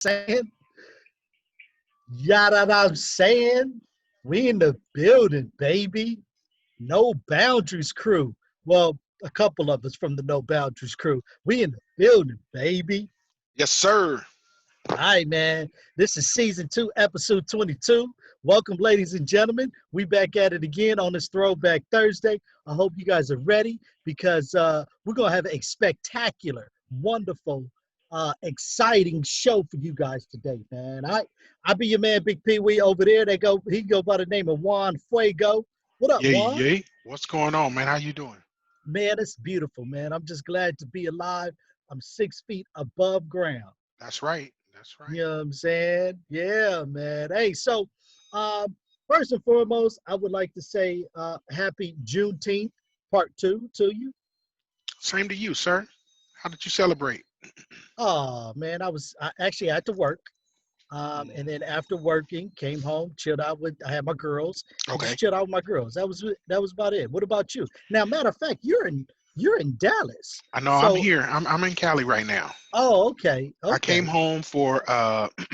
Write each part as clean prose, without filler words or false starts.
saying? Yada, I'm saying? We in the building, baby. No Boundaries crew. Well, a couple of us from the No Boundaries crew. We in the building, baby. Yes, sir. All right, man. This is season 2, episode 22. Welcome, ladies and gentlemen. We back at it again on this Throwback Thursday. I hope you guys are ready because we're gonna have a spectacular, wonderful, exciting show for you guys today, man. I be your man, Big Pee Wee over there. He go by the name of Juan Fuego. What up, Yay, Juan? yay. What's going on, man? How you doing? Man, it's beautiful, man. I'm just glad to be alive. I'm 6 feet above ground. That's right. That's right. You know what I'm saying? Yeah, man. Hey, so um, first and foremost, I would like to say happy Juneteenth part 2 to you. Same to you, sir. How did you celebrate? Oh, man, I actually had to work. And then after working, came home, chilled out I had my girls, and Okay. just chilled out with my girls. That was about it. What about you? Now, matter of fact, you're in Dallas. I know I'm So, here. I'm in Cali right now. oh, okay, I came okay. home for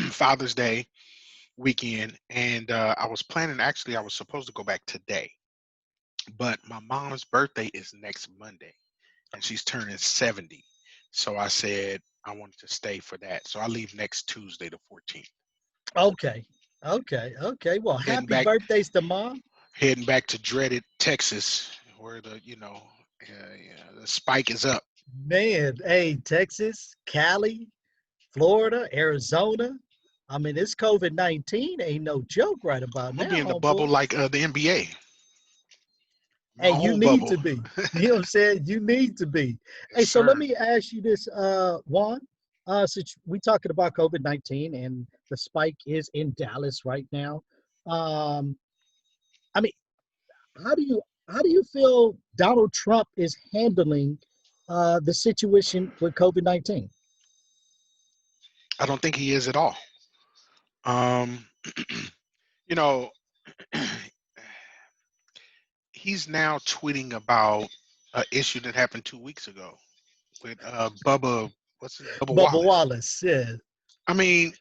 Father's Day weekend, and I was planning. Actually, I was supposed to go back today, but my mom's birthday is next Monday, and she's turning 70. So I said I wanted to stay for that. So I leave next Tuesday, the 14th. Okay. Okay. Well, Heading happy back, birthdays to mom. heading back to dreaded Texas, where the spike is up. Man, hey, Texas, Cali, Florida, Arizona. I mean, this COVID-19 ain't no joke right about I'm gonna be now, in the bubble homeboy. like the NBA, my Hey, you own need bubble. to be. You know what I'm saying? You need to be. Yes, Hey, so let sir. me ask you this, Juan. Since we talking about COVID-19 and the spike is in Dallas right now. Um, I mean, how do you how do you feel Donald Trump is handling the situation with COVID-19? I don't think he is at all. Um, you know, he's now tweeting about an issue that happened 2 weeks ago with Bubba. What's his Bubba Bubba Wallace? Wallace, yeah. I mean,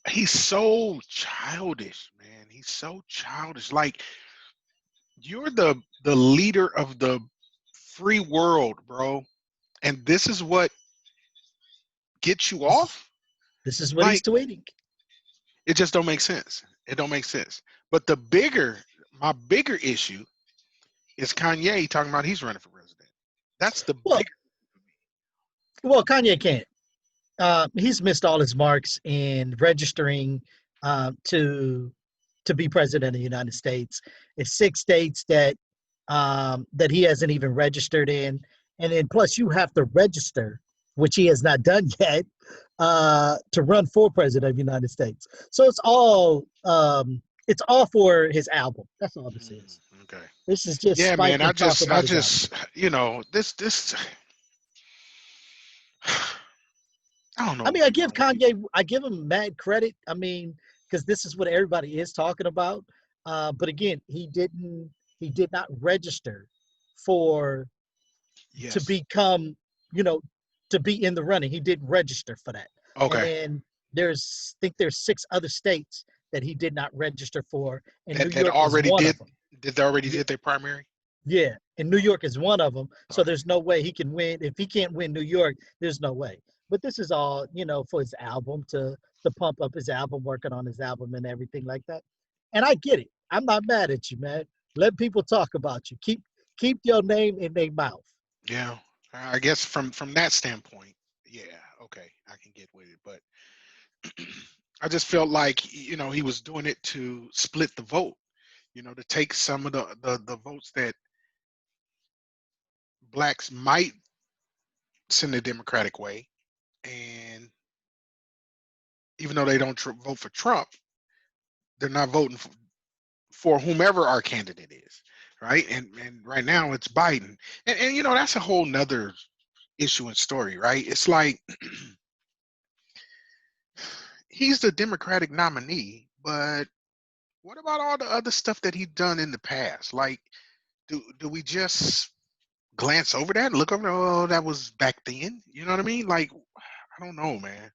he's so childish, man. He's so childish. Like you're the leader of the free world, bro, and this is what gets you This is off. this is what he's Like tweeting. it just don't make sense. It don't make sense. But my bigger issue is Kanye talking about he's running for president. That's the Well, bigger. Kanye can't. He's missed all his marks in registering to be president of the United States. It's 6 states that he hasn't even registered in, and then plus you have to register, which he has not done yet, to run for president of the United States. So it's all for his album. That's all this is. Okay. This is just Yeah, spite man. I and talk just, I about his album. just, this. I don't know I mean, what's wrong with people. I give him mad credit. I mean, because this is what everybody is talking about. But again, he did not register for to Yes. become, you know, to be in the running. He didn't register for that. And Okay. then there's 6 other states that he did not register for, and New That York is already one of did. them. Did they already Yeah, did their primary? yeah, and New York is one of them. So Okay. there's no way he can win. If he can't win New York, there's no way. But this is all, for his album to pump up his album, working on his album and everything like that. And I get it. I'm not mad at you, man. Let people talk about you. Keep your name in their mouth. Yeah. I guess from that standpoint, yeah. Okay, I can get with it, but I just felt like he was doing it to split the vote. To take some of the votes that blacks might send the Democratic way, and even though they don't vote for Trump, they're not voting for whomever our candidate is, right? And right now it's Biden, and that's a whole nother issue and story, right? It's like he's the Democratic nominee, but what about all the other stuff that he's done in the past? Like, do we just glance over that and look over? Oh, that was back then. You know what I mean? Like, I don't know, man.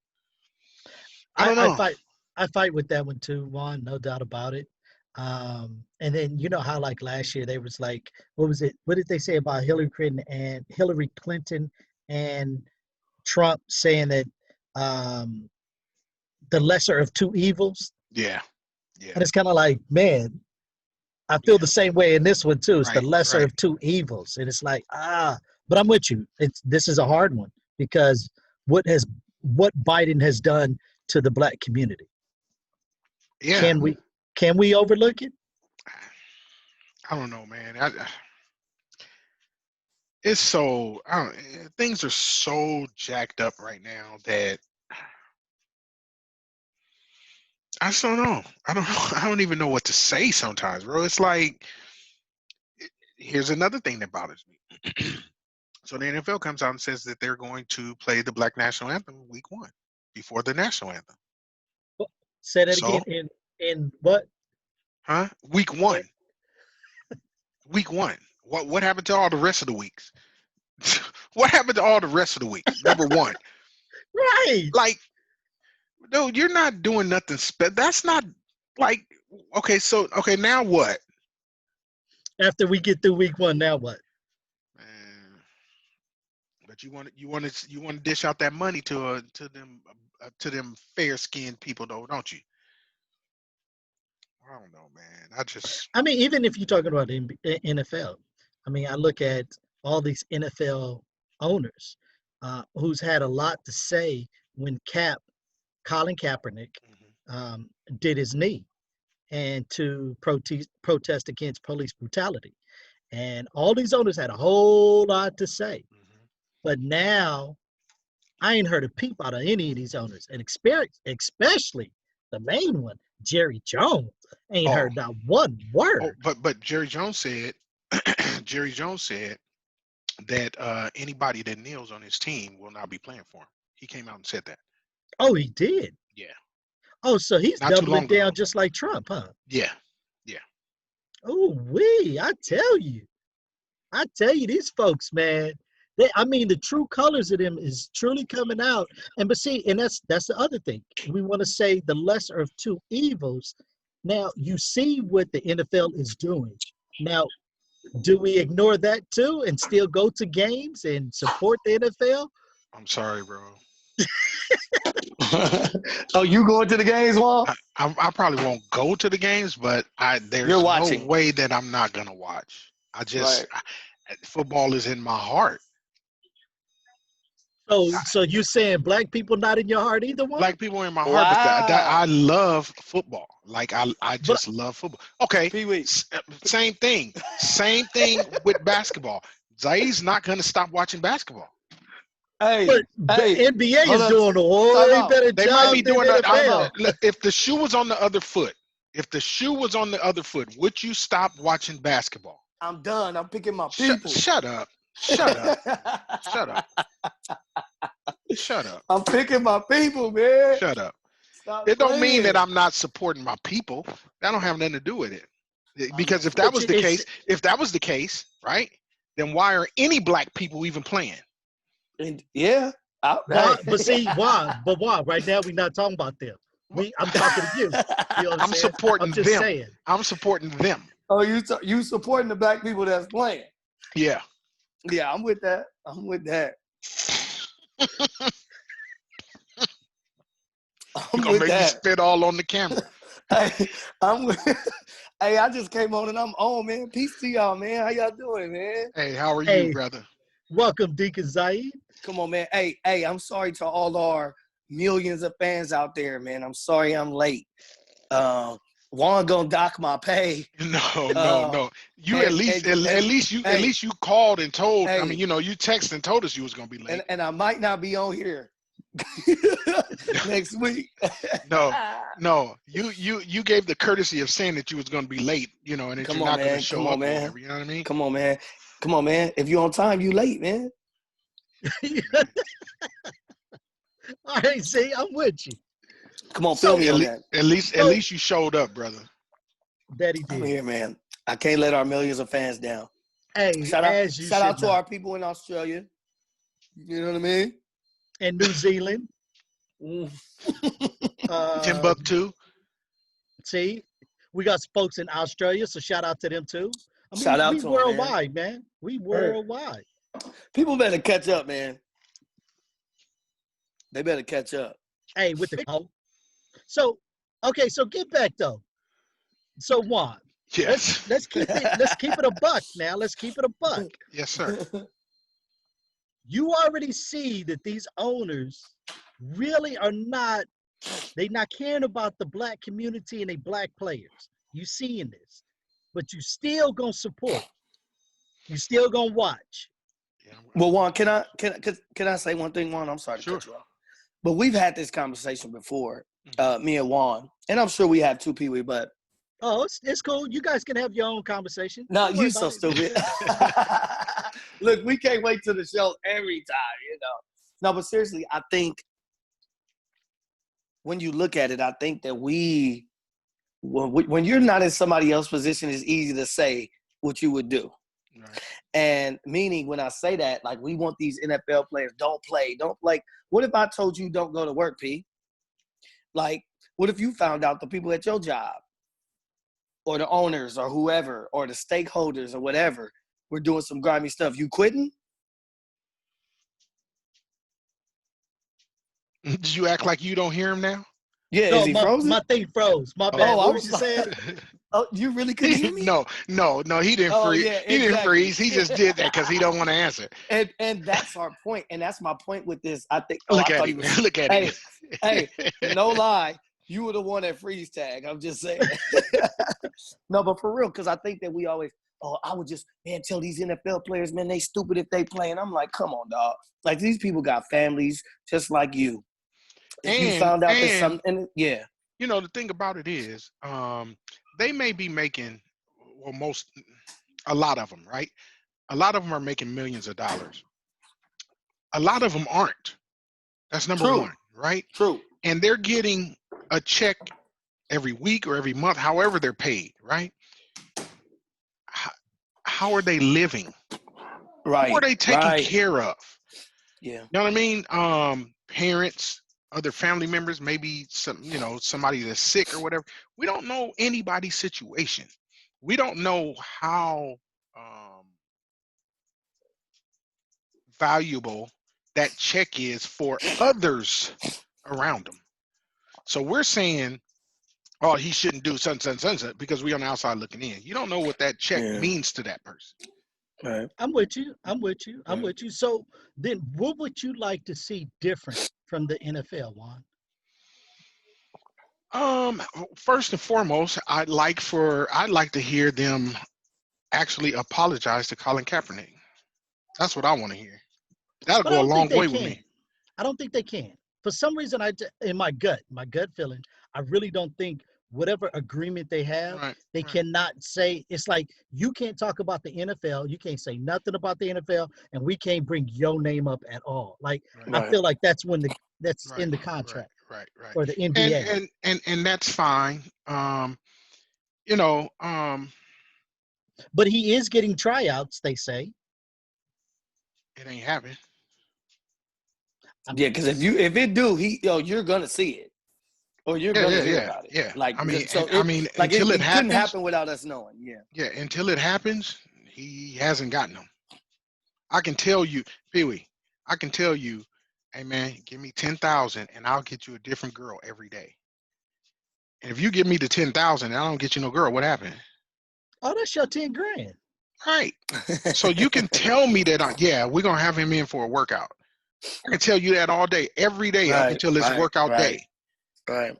I don't I know. fight with that one too, Juan, no doubt about it. And then you know how like last year they was like, what was it? What did they say about Hillary Clinton and Trump saying that the lesser of two evils? Yeah, yeah, And it's kind of like, man, I feel yeah. the same way in this one too. It's the Right, lesser right. of two evils, and it's like but I'm with you. This is a hard one because what Biden has done to the black community. Yeah. Can we overlook it? I don't know, man. It's so things are so jacked up right now that I just don't know. I don't know. I don't even know what to say sometimes, bro. It's like here's another thing that bothers me. So the NFL comes out and says that they're going to play the Black National Anthem week 1 before the national anthem. Say that again. So, In what? huh? Week 1. Week 1. What happened to all the rest of the weeks? What happened to all the rest of the weeks? Number 1. Right. Like, dude, you're not doing nothing that's not like okay, now what? After we get through week 1, now what? Man, but you want to dish out that money to them fair-skinned people though, don't you? I don't know, man. I mean, even if you're talking about NFL, I mean, I look at all these NFL owners who's had a lot to say when Colin Kaepernick Mhm. did his knee and to protest against police brutality. And all these owners had a whole lot to say. Mhm. But now I ain't heard a peep out of any of these owners, and especially the main one, Jerry Jones. Ain't Oh, heard not one oh, word. but Jerry Jones said Jerry Jones said that anybody that kneels on his team will not be playing for him. He came out and said that. Oh, he did. Yeah, Oh, so he's not too doubling long ago. down just like Trump, huh? Yeah, yeah. Oh, I tell you, these folks, man. I mean, the true colors of them is truly coming out. And but see, and that's the other thing. We want to say the lesser of two evils. Now you see what the NFL is doing. Now, do we ignore that too and still go to games and support the NFL? I'm sorry, bro. Oh, you going to the games, Juan? I probably won't go to the games, but You're there's no watching. way that I'm not gonna watch. Right. Football is in my heart. So you saying black people not in your heart either, one? Black people in my heart, but I Wow. love football. Like I But just love football. Okay, Pee Wee. same thing. Same thing with basketball. Zaid's not gonna stop watching basketball. Hey, the hey, NBA hold is on. doing a Time way out. better They might job be than doing that. Time NFL. out. If the shoe was on the other foot, would you stop watching basketball? I'm done. I'm picking my people. Shut up. Shut up. Shut up. Shut up. I'm picking my people, man. Shut up. Stop It don't mean that playing. I'm not supporting my people. That don't have nothing to do with it. I Because love if that But was football. the case, right? Then why are any black people even playing? And yeah. why? Hey. But see, why? But why? Right now, we're not talking about them. I'm talking to you. You know what I'm I'm saying? I'm supporting just them. saying. I'm supporting them. Oh, you supporting the black people that's playing? Yeah. Yeah, I'm with that. I'm with that. You're I'm gonna with make me that. spit all on the camera. Hey, I'm with, hey, I just came on and I'm on, man. Peace to y'all, man. How y'all doing, man? Hey, how are you, Hey, brother? welcome, Deacon Zaid. Come on, man. Hey, I'm sorry to all our millions of fans out there, man. I'm sorry I'm late. Juan gonna dock my pay. No. You And, at least hey, you called and told. I mean, hey, you texted and told us you was gonna be late. and I might not be on here next week. No. You gave the courtesy of saying that you was gonna be late, and that Come you're on, not gonna man. show Come on, up or man. whatever. You know what I mean? Come on, man. Come on, man. If you're on time, you late, man. Man. All right, see, I'm with you. Come on, feel So, me on that. At least you showed up, brother. that he I'm did. here, man. I can't let our millions of fans down. Hey, Shout as you out should to not. our people in Australia. You know what I mean? And New Zealand. Mm. Timbuktu. See, we got folks in Australia, so shout out to them too. I mean, Shout out we to 'em, man. worldwide, man. We worldwide. People better catch up, man. They better catch up. Hey, with the so okay, so get back though. So Juan, Yes. let's keep it a buck now. Let's keep it a buck. Yes, sir. You already see that these owners really are not, they not caring about the black community and they black players. You seeing this, but you still gonna support. You still gonna watch. Yeah, Well, Juan, can I say one thing, Juan? I'm sorry to Sure. cut you off, but we've had this conversation before, Mhm. me and Juan, and I'm sure we have too, Pee Wee. But Oh, it's cool. You guys can have your own conversation. no, Don't worry you so about it. stupid. Look, we can't wait till the show every time, you know. No, but seriously, I think when you look at it, I think that when you're not in somebody else's position, it's easy to say what you would do. Right. And meaning when I say that, like, we want these NFL players, don't play. Like, what if I told you don't go to work, P? Like, what if you found out the people at your job or the owners or whoever or the stakeholders or whatever were doing some grimy stuff? You quitting? Did you act like you don't hear him now? Yeah, No, is he frozen? my thing froze. My Oh. bad. Oh, I What was was you saying? Oh, you really couldn't hear me? No, he didn't Oh, freeze. yeah, He didn't exactly. freeze. He just did that because he don't want to answer. And that's our point. And that's my point with this. I think. Look I at thought him. he was. Look at Hey, him. hey, no lie. You were the one that freeze tag. I'm just saying. No, but for real, because I think that we always, I would just, man, tell these NFL players, man, they stupid if they play. And I'm like, come on, dog. Like, these people got families just like you. If you found out that something, yeah. You know, the thing about it is, they may be making, well, a lot of them, right? A lot of them are making millions of dollars. A lot of them aren't. That's number True. one, right? True. And they're getting a check every week or every month, however they're paid, right? How are they living? Right. Who are they taking right. care of? Yeah. You know what I mean? Parents, other family members, maybe somebody that's sick or whatever. We don't know anybody's situation. We don't know how valuable that check is for others around them. So we're saying, oh, he shouldn't do such because we're on the outside looking in. You don't know what that check means to that person. Right. I'm with you. So then what would you like to see different from the NFL, Juan? First and foremost, I'd like to hear them actually apologize to Colin Kaepernick. That's what I want to hear. That'll But I go a don't long think they way can. with me. I don't think they can. For some reason, in my gut feeling, I really don't think whatever agreement they have, they cannot say. It's like you can't talk about the NFL, you can't say nothing about the NFL, and we can't bring your name up at all. Like I feel like that's when that's in the contract, right. or the NBA. And that's fine. But he is getting tryouts, they say. It ain't happening. Yeah, because if it do, you're gonna see it, or you're gonna hear about it. Yeah. Like, until it happens, couldn't happen without us knowing. Yeah. Yeah, until it happens, he hasn't gotten them. I can tell you, Pee Wee. I can tell you, hey man, give me 10,000 and I'll get you a different girl every day. And if you give me the 10,000 and I don't get you no girl, what happened? Oh, that's your 10 grand. Right. So you can tell me that, we're gonna have him in for a workout. I can tell you that all day, every day, up until it's workout day. Right.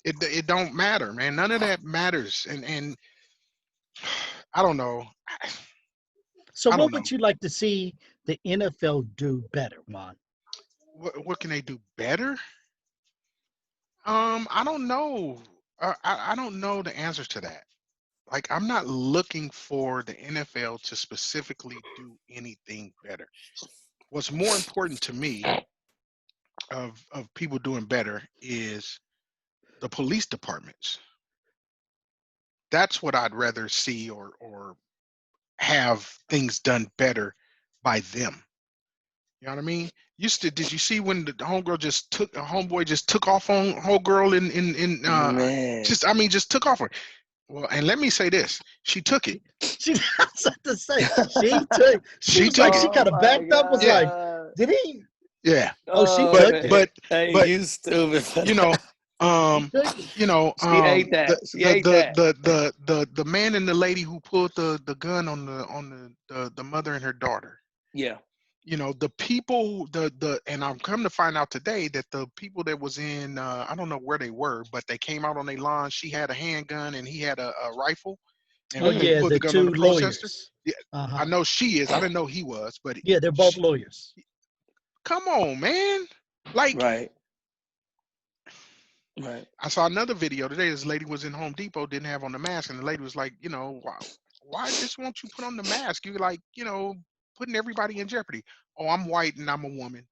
It don't matter, man. None of that matters. And I don't know. So what would you like to see the NFL do better, Juan? What can they do better? I don't know. I don't know the answers to that. Like, I'm not looking for the NFL to specifically do anything better. What's more important to me of people doing better is the police departments. That's what I'd rather see, or have things done better by them. You know what I mean? Did you see when the homegirl homeboy just took off on homegirl Man. just took off her. Well, and let me say this, she took it. She that's what to say. She was took like, it. she kind of backed up, was like, did he? Yeah. Oh, she Oh, took man. it. Hey, you stupid. You know, She took it. She ate that. She ate that. The man and the lady who pulled the gun on the mother and her daughter. Yeah. You know, the people, and I'm come to find out today that the people that was in, I don't know where they were, but they came out on their lawn. She had a handgun and he had a rifle. And Oh when they yeah, put the the gun on two the protester, lawyers. yeah, Uh-huh. I know she is. I didn't know he was, but Yeah, they're both lawyers. come on, man. Like, Right. I saw another video today. This lady was in Home Depot, didn't have on the mask, and the lady was like, you know, why just won't you put on the mask? You're like, you know, putting everybody in jeopardy. Oh, I'm white and I'm a woman.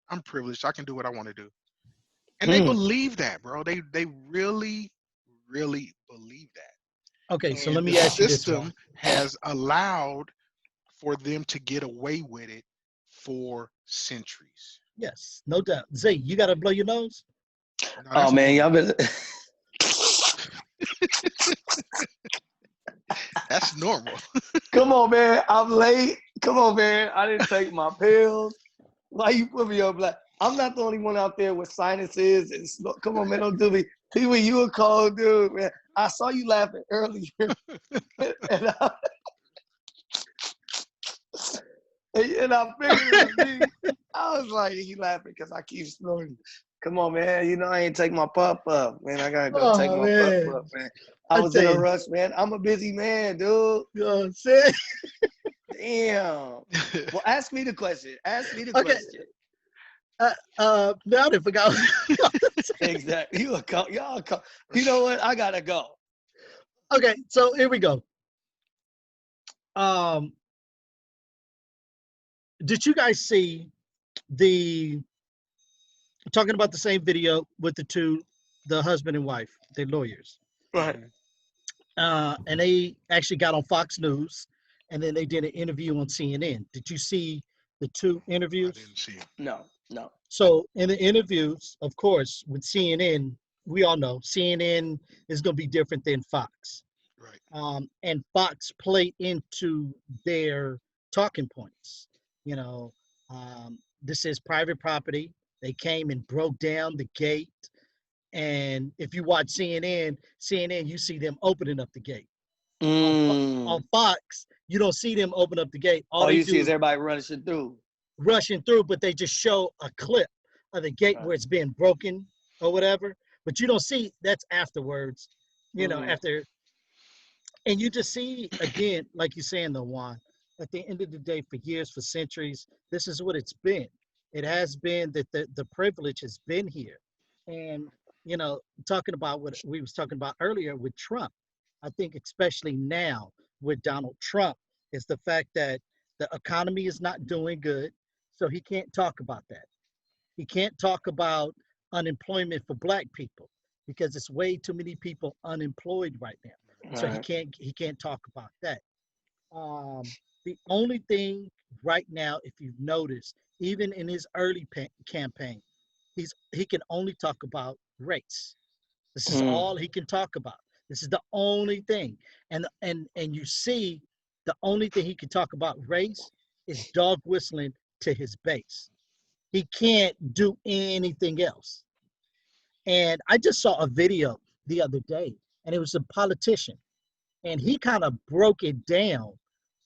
I'm privileged. I can do what I want to do. And they believe that, bro. They really, really believe that. Okay, so And let the me ask you this system one. has allowed for them to get away with it for centuries. Yes, no doubt. Zay, you gotta blow your nose? No, Oh man, y'all been. That's normal. Come on, man. I'm late. Come on, man. I didn't take my pills. Why you put me on black? I'm not the only one out there with sinuses and come on, man. Don't do me. People, you a cold dude, man. I saw you laughing earlier, and I figured it was me. I was like, he laughing because I keep snoring. Come on, man. You know I ain't take my pup up, man. I gotta go take my pup up, man. I was in a rush, man. I'm a busy man, dude. You know what I'm saying? Damn. Well, ask me the question. Ask me the question. Now I forgot. Exactly. Y'all come. You know what? I gotta go. Okay, so here we go. Did you guys see talking about the same video with the husband and wife, they're lawyers. Right. And they actually got on Fox News, and then they did an interview on CNN. Did you see the two interviews? I didn't see it. No. So in the interviews, of course, with CNN, we all know CNN is going to be different than Fox. Right. And Fox played into their talking points. You know, this is private property. They came and broke down the gate. And if you watch CNN, you see them opening up the gate. On Fox, you don't see them open up the gate. All you see is everybody rushing through, but they just show a clip of the gate where it's being broken or whatever. But you don't see that's afterwards, you know, after. And you just see, again, like you're saying, though, Juan, at the end of the day, for years, for centuries, this is what it's been. It has been that the privilege has been here. And, you know, talking about what we was talking about earlier with Trump, I think especially now with Donald Trump is the fact that the economy is not doing good. So he can't talk about that. He can't talk about unemployment for Black people because it's way too many people unemployed right now. So he can't talk about that. The only thing right now, if you've noticed, even in his early campaign, he can only talk about race. This is all he can talk about. This is the only thing. And you see, the only thing he can talk about race is dog whistling to his base. He can't do anything else. And I just saw a video the other day, and it was a politician, and he kind of broke it down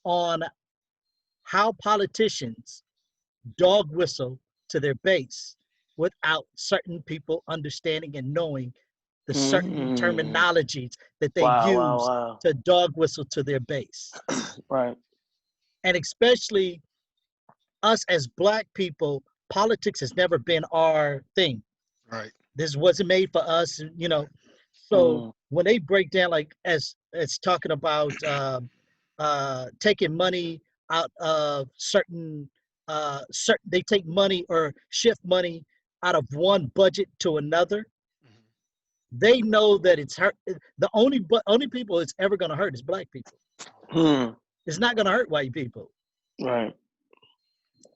on how politicians dog whistle to their base without certain people understanding and knowing the certain terminologies that they use to dog whistle to their base. Right. And especially us as Black people, politics has never been our thing. Right. This wasn't made for us, you know. So when they break down, like as talking about taking money out of certain they take money or shift money out of one budget to another. They know that it's hurt. The only people it's ever going to hurt is Black people. It's not going to hurt white people. Right.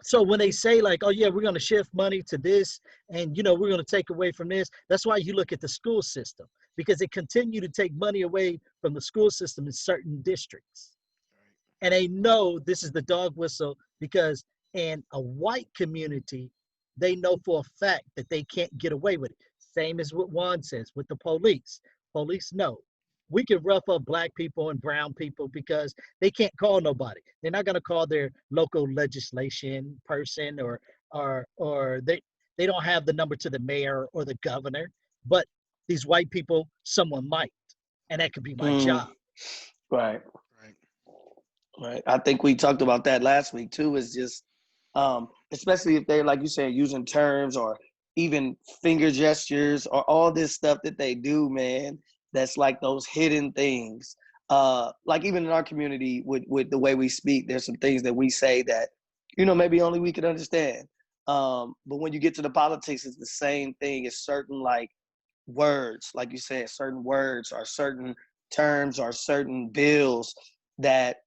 So when they say like, oh yeah, we're going to shift money to this and, we're going to take away from this, that's why you look at the school system, because they continue to take money away from the school system in certain districts. And they know this is the dog whistle because in a white community, they know for a fact that they can't get away with it. Same as what Juan says with the police. Police know we can rough up black people and brown people because they can't call nobody. They're not going to call their local legislation person or they don't have the number to the mayor or the governor. But these white people, someone might, and that could be my job. Right. Right. I think we talked about that last week too. Is just, especially if they're, like you said, using terms or even finger gestures or all this stuff that they do, man. That's like those hidden things. Like even in our community, with the way we speak, there's some things that we say that, maybe only we can understand. But when you get to the politics, it's the same thing. It's certain like words, like you said, certain words or certain terms or certain bills that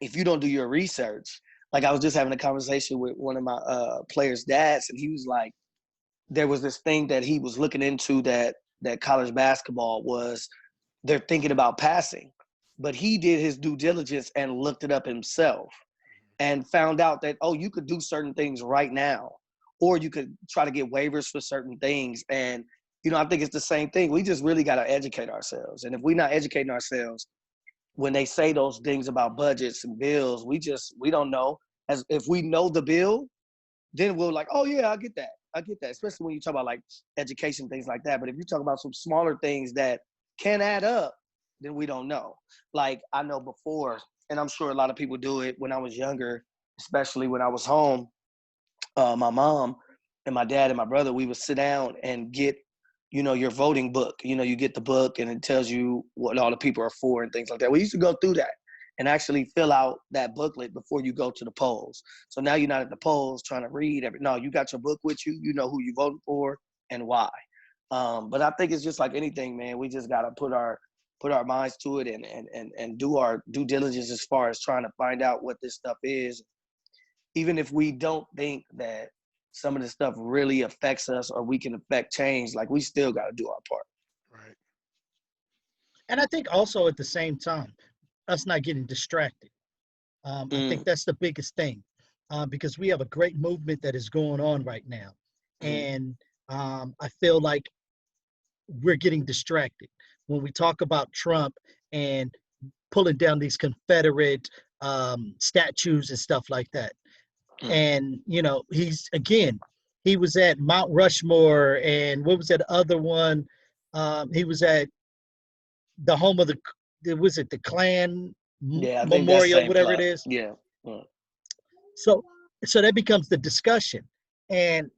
if you don't do your research, like I was just having a conversation with one of my players' dads, and he was like, there was this thing that he was looking into that college basketball was they're thinking about passing, but he did his due diligence and looked it up himself and found out that, oh, you could do certain things right now, or you could try to get waivers for certain things. And, I think it's the same thing. We just really got to educate ourselves. And if we're not educating ourselves, when they say those things about budgets and bills, we don't know. As if we know the bill, then we're like, oh yeah, I get that. Especially when you talk about like education, things like that. But if you talk about some smaller things that can add up, then we don't know. Like I know before, and I'm sure a lot of people do it when I was younger, especially when I was home, my mom and my dad and my brother, we would sit down and get, your voting book. You get the book and it tells you what all the people are for and things like that. We used to go through that and actually fill out that booklet before you go to the polls. So now you're not at the polls trying to read no, you got your book with you. You know who you voting for and why. But I think it's just like anything, man. We just got to put our minds to it and do our due diligence as far as trying to find out what this stuff is. Even if we don't think that some of this stuff really affects us or we can affect change, like we still got to do our part. Right. And I think also at the same time, us not getting distracted. I think that's the biggest thing because we have a great movement that is going on right now. And I feel like we're getting distracted when we talk about Trump and pulling down these Confederate statues and stuff like that. And, he was at Mount Rushmore and what was that other one? He was at the home of was it the Klan Memorial, whatever it is? Yeah. So that becomes the discussion. And,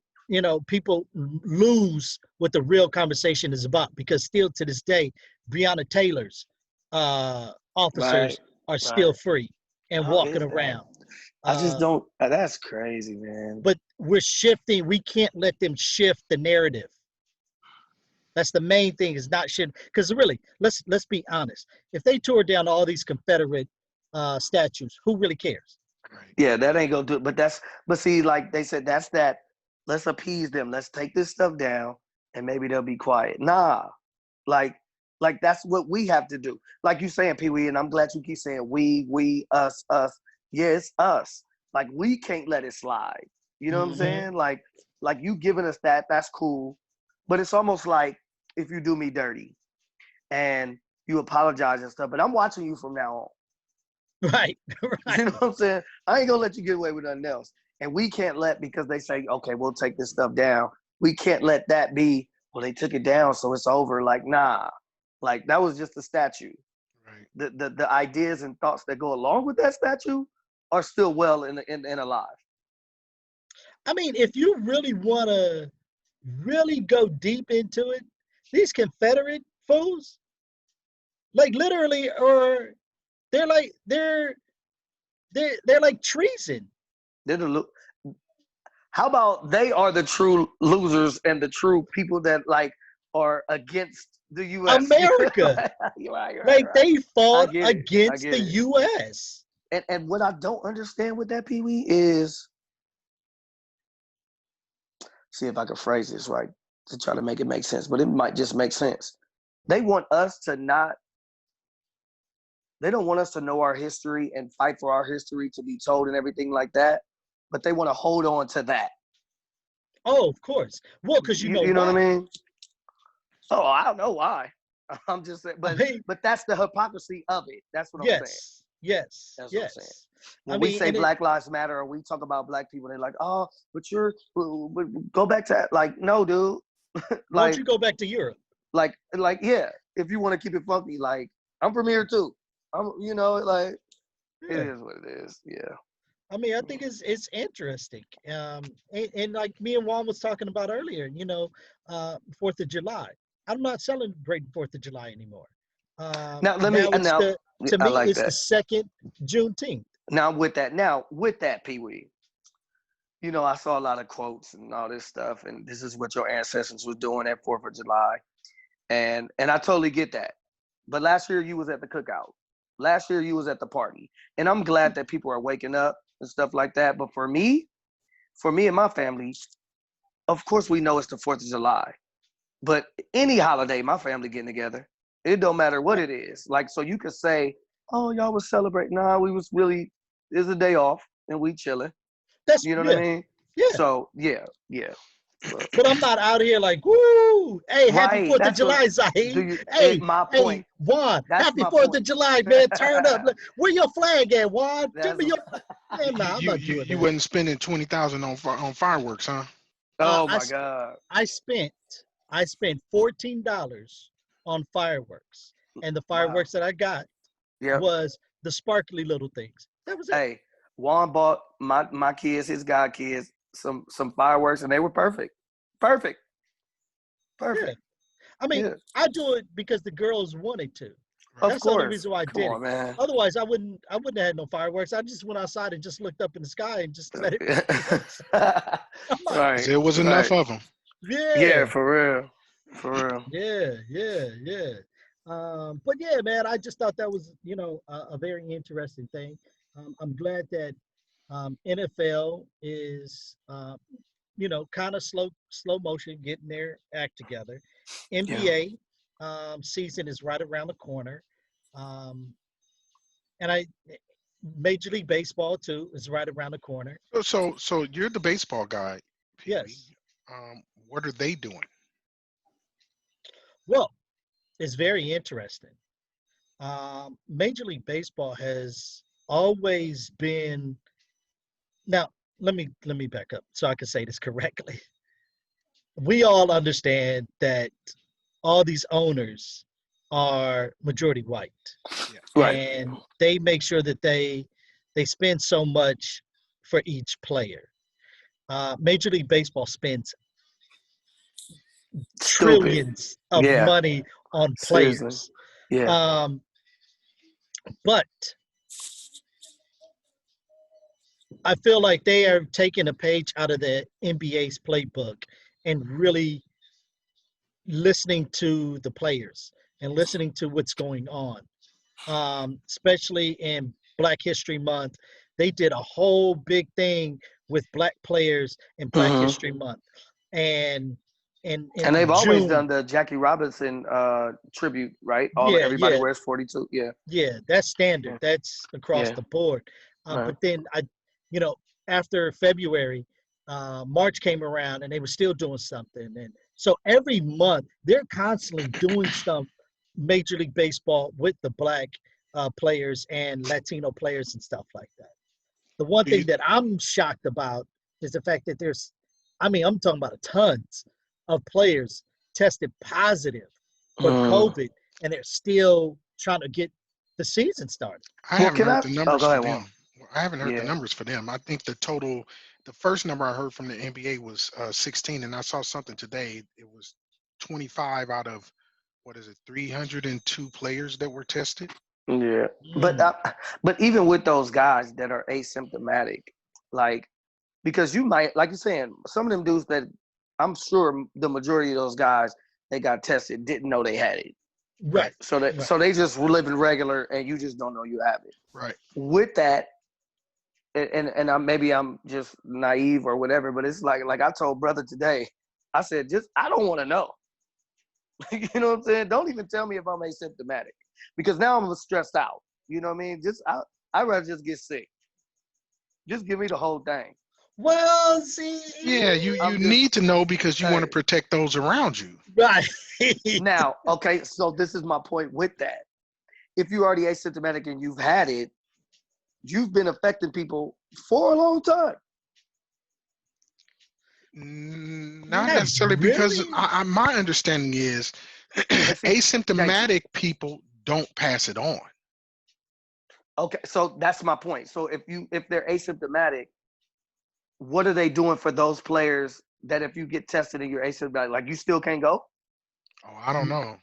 people lose what the real conversation is about because still to this day, Breonna Taylor's officers are still free and walking around. I just don't, that's crazy, man. But we're shifting. We can't let them shift the narrative. That's the main thing is not shifting. Because really, let's be honest. If they tore down all these Confederate statues, who really cares? Right. Yeah, that ain't gonna do it. But see, like they said, that's that. Let's appease them. Let's take this stuff down and maybe they'll be quiet. Nah, like that's what we have to do. Like you saying, Pee Wee, and I'm glad you keep saying we, us. Yeah, it's us. Like we can't let it slide. You know what I'm saying? Like you giving us that's cool. But it's almost like if you do me dirty and you apologize and stuff, but I'm watching you from now on. Right. You know what I'm saying? I ain't gonna let you get away with nothing else. And we can't let, because they say, okay, we'll take this stuff down. We can't let that be, well, they took it down, so it's over. Like, nah. Like that was just a statue. Right. The ideas and thoughts that go along with that statue are still well and alive. I mean, if you really want to really go deep into it, these Confederate fools, like literally, or they're like treason. How about they are the true losers and the true people that like are against the U.S. America. You're right. They fought against the U.S. And what I don't understand with that, Pee Wee, is see if I can phrase this right to try to make it make sense, but it might just make sense. They want us to they don't want us to know our history and fight for our history to be told and everything like that, but they want to hold on to that. Oh, of course. Well, because you know what I why. mean? Oh, I don't know why. I'm just saying, but that's the hypocrisy of it. That's what I'm saying. Yes. That's what I'm saying. When I we mean, say Black Lives Matter or we talk about black people, they're like, oh, but go back to that. Like, no, dude. Why don't you go back to Europe? Like, yeah. If you want to keep it funky, like, I'm from here too. It is what it is. Yeah. I mean, I think it's interesting. And like me and Juan was talking about earlier, 4th of July. I'm not celebrating 4th of July anymore. To me, it's the second Juneteenth. Now with that, Pee Wee, I saw a lot of quotes and all this stuff, and this is what your ancestors was doing at 4th of July, and I totally get that. But last year you was at the cookout. Last year you was at the party, and I'm glad that people are waking up and stuff like that. But for me and my family, of course we know it's the 4th of July. But any holiday, my family getting together, it don't matter what it is. Like, so you could say, oh, y'all was celebrating. Nah, we was really, it's a day off and we chilling. You know what I mean? Yeah. So, yeah. But I'm not out here like, woo, hey, happy 4th of July, Zahid. Hey, Juan, happy 4th of July, man. Turn up. Where your flag at, Juan? Give me your. Man, nah, I'm not doing that. You wasn't spending $20,000 on fireworks, huh? Oh my God! I spent $14 on fireworks, and the fireworks that I got was the sparkly little things. That was it. Hey, Juan bought my kids, his god kids, some fireworks, and they were perfect. Perfect. Yeah. I mean, I do it because the girls wanted to. That's the only reason why I did it. Man. Otherwise, I wouldn't have had no fireworks. I just went outside and just looked up in the sky and just let it. Right. There was enough of them. Yeah. Yeah, for real. Yeah. But yeah, man, I just thought that was, a very interesting thing. I'm glad that NFL is, kind of slow motion getting their act together. NBA season is right around the corner. And Major League Baseball too is right around the corner. So you're the baseball guy. Yes. What are they doing? Well, it's very interesting. Major League Baseball has always been. Now, let me back up so I can say this correctly. We all understand that all these owners are majority white, and they make sure that they spend so much for each player. Major League Baseball spends trillions of money on players. Yeah. But I feel like they are taking a page out of the NBA's playbook and really listening to the players and listening to what's going on. Especially in Black History Month, they did a whole big thing with Black players in Black History Month, and they've always done the Jackie Robinson tribute, right? Everybody wears 42. Yeah, that's standard. That's across the board. But then after February, March came around and they were still doing something, and so every month they're constantly doing stuff. Major League Baseball with the Black players and Latino players and stuff like that. The one thing that I'm shocked about is the fact that I'm talking about tons of players tested positive for COVID, and they're still trying to get the season started. I haven't heard the numbers for them. I haven't heard the numbers for them. I think the first number I heard from the NBA was 16, and I saw something today. It was 25 out of 302 players that were tested. Yeah, but even with those guys that are asymptomatic, like, because you might, like you're saying, some of them dudes that I'm sure the majority of those guys that got tested didn't know they had it. Right. So they just were living regular, and you just don't know you have it. Right. With that, maybe I'm just naive or whatever, but it's like I told brother today, I said, I don't want to know. You know what I'm saying? Don't even tell me if I'm asymptomatic, because now I'm stressed out. You know what I mean? I'd rather just get sick. Just give me the whole thing. Well, see. Yeah, you need to know because you want to protect those around you. Right. Now, okay, so this is my point with that. If you're already asymptomatic and you've had it, you've been affecting people for a long time. Not necessarily, because my understanding is asymptomatic people don't pass it on. Okay, so that's my point. So if they're asymptomatic, what are they doing for those players that if you get tested and you're asymptomatic, like you still can't go? Oh, I don't know.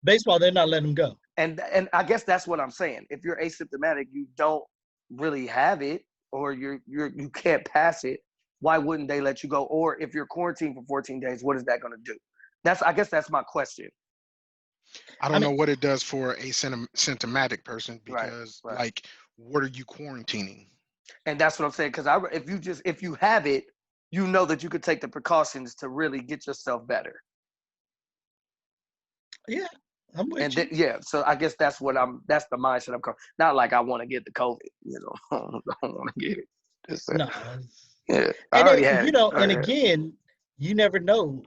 Baseball, they're not letting them go. And I guess that's what I'm saying. If you're asymptomatic, you don't really have it, or you can't pass it. Why wouldn't they let you go? Or if you're quarantined for 14 days, what is that going to do? I guess that's my question. I don't know what it does for a symptomatic person, because right. like, what are you quarantining? And that's what I'm saying. Because if you have it, you know that you could take the precautions to really get yourself better. Yeah, I'm with you. Yeah, so I guess that's the mindset I'm coming. Not like I want to get the COVID, you know. I don't want to get it. No. Yeah, I already had it. And again, you never know,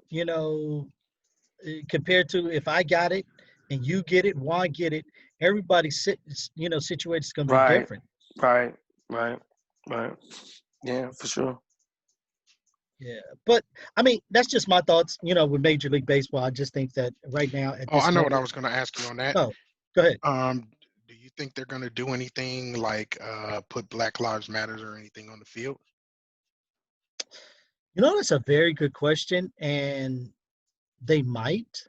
compared to if I got it and you get it, Juan get it, everybody's situation is going to be different. Right. Yeah, for sure. Yeah, but I mean, that's just my thoughts. With Major League Baseball, I just think that right now. I know what I was going to ask you on that. Oh, go ahead. Do you think they're going to do anything like put Black Lives Matter or anything on the field? That's a very good question, and they might.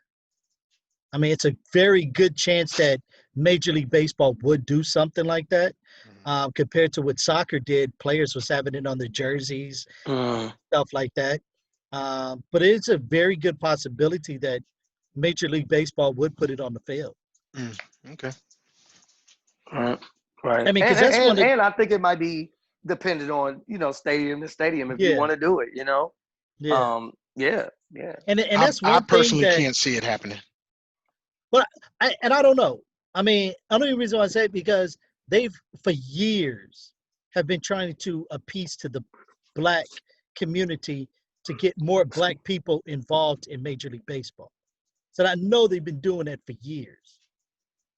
I mean, it's a very good chance that Major League Baseball would do something like that. Compared to what soccer did, players was having it on their jerseys, stuff like that. But it's a very good possibility that Major League Baseball would put it on the field. Okay. Right. I mean, because that's and I think it might be dependent on stadium to stadium if you want to do it. Yeah. Yeah. And that's one I personally thing can't see it happening. But I don't know. I mean, the only reason why I say it because they've for years have been trying to appease to the Black community to get more Black people involved in Major League Baseball. So I know they've been doing that for years.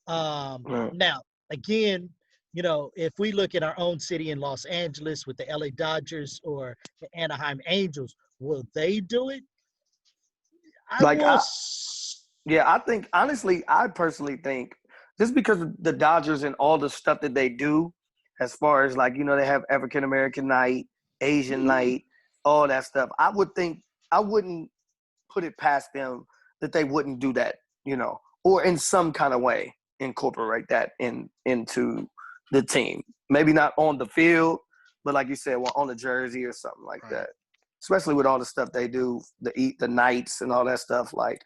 Now, again, if we look at our own city in Los Angeles with the LA Dodgers or the Anaheim Angels, will they do it? I think, honestly, I personally think just because of the Dodgers and all the stuff that they do, as far as like, they have African American night, Asian night, all that stuff, I wouldn't put it past them that they wouldn't do that, or in some kind of way incorporate that into the team. Maybe not on the field, but like you said, on the jersey or something like that. Especially with all the stuff they do, the nights and all that stuff, like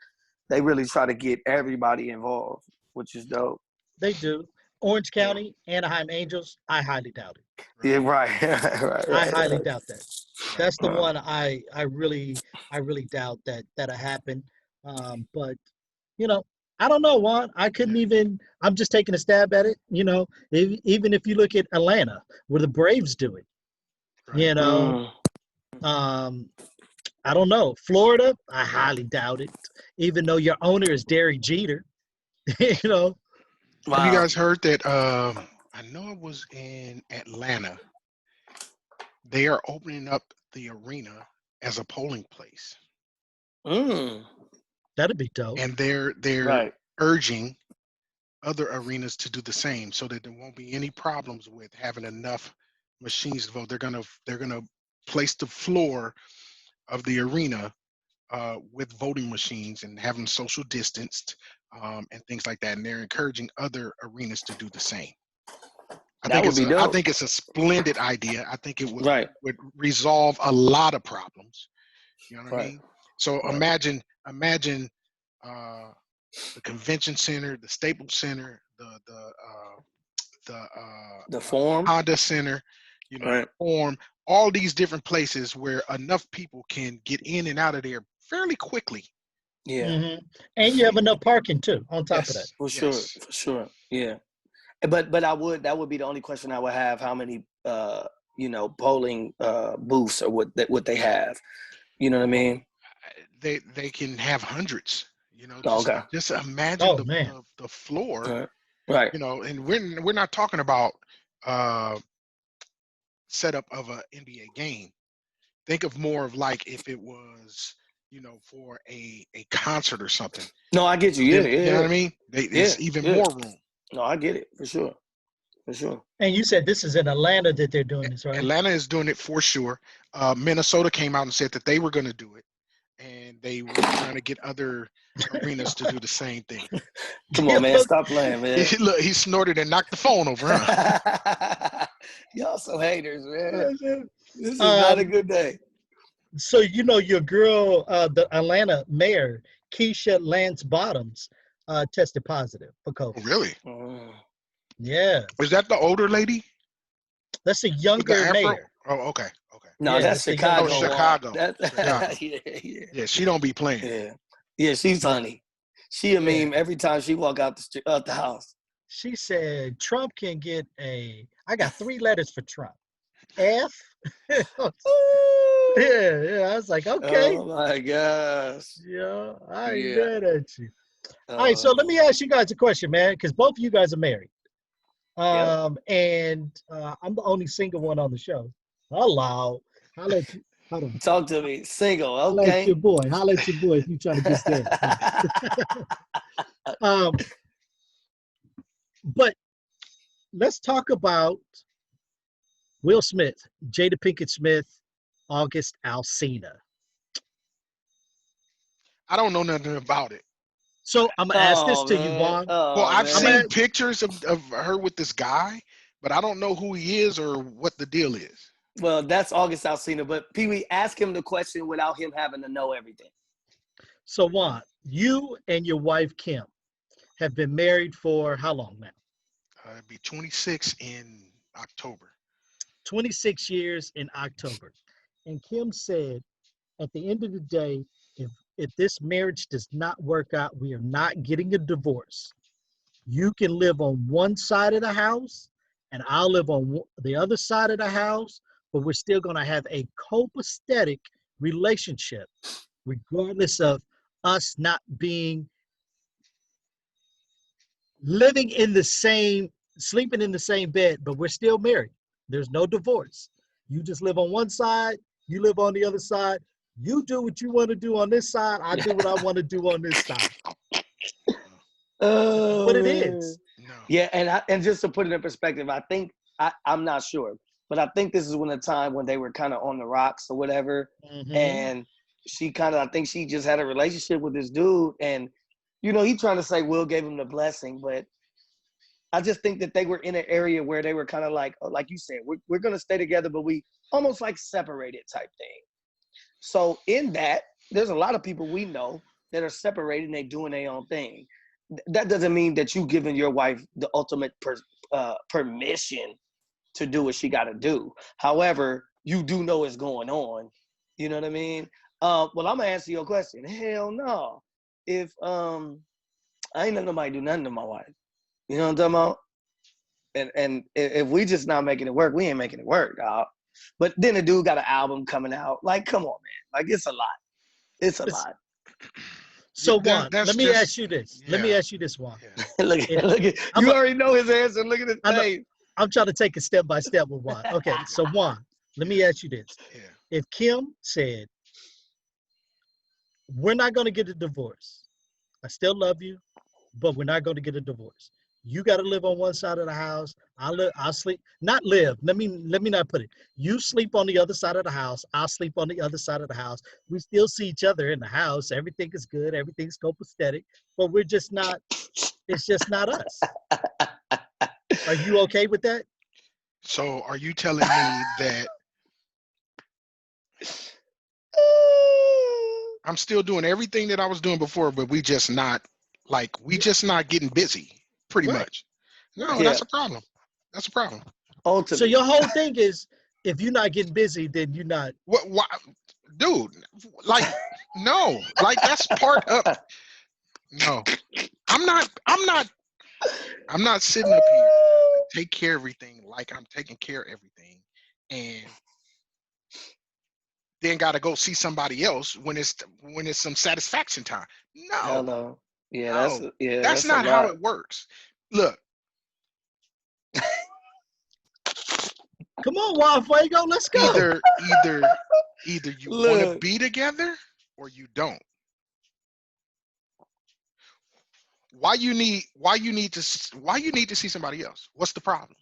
they really try to get everybody involved, which is dope. They do. Orange County, Anaheim Angels, I highly doubt it. Yeah, right. I highly doubt that. That's the one I really doubt that'll happen. But I don't know, Juan. I couldn't even. I'm just taking a stab at it. Even if you look at Atlanta, where the Braves do it, I don't know. Florida, I highly doubt it. Even though your owner is Derek Jeter, Wow. Have you guys heard that? I know it was in Atlanta. They are opening up the arena as a polling place. That'd be dope. And they're urging other arenas to do the same, so that there won't be any problems with having enough machines to vote. They're gonna place the floor of the arena with voting machines and have them social distanced and things like that. And they're encouraging other arenas to do the same. I think it's a splendid idea. I think it would resolve a lot of problems. You know what I mean? So imagine the convention center, the Staples Center, the Forum, Honda Center. you know, Right. form all these different places where enough people can get in and out of there fairly quickly. Yeah, And you have enough parking too, on top of that. for sure, Yes. for sure. Yeah. But that would be the only question I would have. How many polling booths or what they have? You know what I mean? They can have hundreds. You know, Oh, okay. just imagine Oh man. the floor. Right. You know, and we're not talking about setup of an NBA game. Think of more of like if it was, you know, for a concert or something. No, I get you. Yeah, Then, yeah. you know what I mean? It's even more room. No, I get it for sure. For sure. And you said this is in Atlanta that they're doing this, right? Atlanta is doing it for sure. Minnesota came out and said that they were going to do it, and they were trying to get other arenas to do the same thing. Come on, man. Stop playing, man. Look, he snorted and knocked the phone over, huh? Y'all some haters, man. This is not a good day. So you know your girl, the Atlanta mayor, Keisha Lance Bottoms, tested positive for Oh, COVID. really? Yeah, Is that the older lady? that's a With the younger afro? mayor. Oh, okay. No, Yeah, that's that's the Chicago. young- Oh, Chicago. Chicago. Chicago. Yeah. Yeah, she don't be playing. Yeah, she's funny. She a Yeah. meme every time she walk out the house. She said Trump can get I got 3 letters for Trump. F. Yeah, I was like, okay. Oh my gosh. Yeah, I ain't Yeah. mad at you. All right, so let me ask you guys a question, man, because both of you guys are married. And I'm the only single one on the show. Hello. Holla at you. Hold on. Talk to me. Single, Holla at your okay. boy. Holla at your boy if you trying to get there. But let's talk about Will Smith, Jada Pinkett Smith, August Alsina. I don't know nothing about it. So I'm gonna ask this to you, man. Vaughn. Well, I've man. seen pictures of her with this guy, but I don't know who he is or what the deal is. Well, that's August Alsina, but Pee Wee, ask him the question without him having to know everything. So Juan, you and your wife Kim have been married for how long now? It'd be 26 in October. 26 years in October. And Kim said, at the end of the day, if this marriage does not work out, we are not getting a divorce. You can live on one side of the house and I'll live on the other side of the house, but we're still going to have a copacetic relationship, regardless of us not being living in the same, sleeping in the same bed, but we're still married. There's no divorce. You just live on one side, you live on the other side. You do what you want to do on this side, I do what I want to do on this side. But it is. No. Yeah, and just to put it in perspective, I think I'm not sure, but I think this is when the time when they were kind of on the rocks or whatever, and she I think she just had a relationship with this dude, and he trying to say Will gave him the blessing, but I just think that they were in an area where they were kind of like you said, we're gonna stay together, but we almost like separated type thing. So in that, there's a lot of people we know that are separated and they doing their own thing. That doesn't mean that you giving your wife the ultimate permission to do what she got to do. However, you do know what's going on. You know what I mean? Well, I'm gonna answer your question. Hell no. If I ain't letting nobody do nothing to my wife. You know what I'm talking about? And if we just not making it work, we ain't making it work, dog. But then the dude got an album coming out. Like, come on, man. Like, it's a lot. It's a lot. So Juan, let me ask you this. Let me ask you this, Juan. Yeah. look at you already know his answer. Look at his face. I'm trying to take it step by step with Juan. Okay, so Juan, let me ask you this. Yeah. If Kim said, we're not going to get a divorce, I still love you, but we're not going to get a divorce. You got to live on one side of the house. I'll sleep, not live. Let me not put it. You sleep on the other side of the house. I'll sleep on the other side of the house. We still see each other in the house. Everything is good. Everything's copacetic, but we're just not, it's just not us. Are you okay with that? So are you telling me that I'm still doing everything that I was doing before, but we just not getting busy, pretty much? No, that's a problem. That's a problem. Ultimately. So your whole thing is If you're not getting busy, then you're not. What? Why, dude? Like, no. Like that's part of. No, I'm not. I'm not. I'm not sitting up here to take care of everything like I'm taking care of everything, and then got to go see somebody else when it's some satisfaction time. Hell No, no. Yeah, no, that's that's a not how lot. it works. Look, Come on, Juan Fuego, let's go. either you want to Look. be together or you don't. Why you need to see somebody else? What's the problem?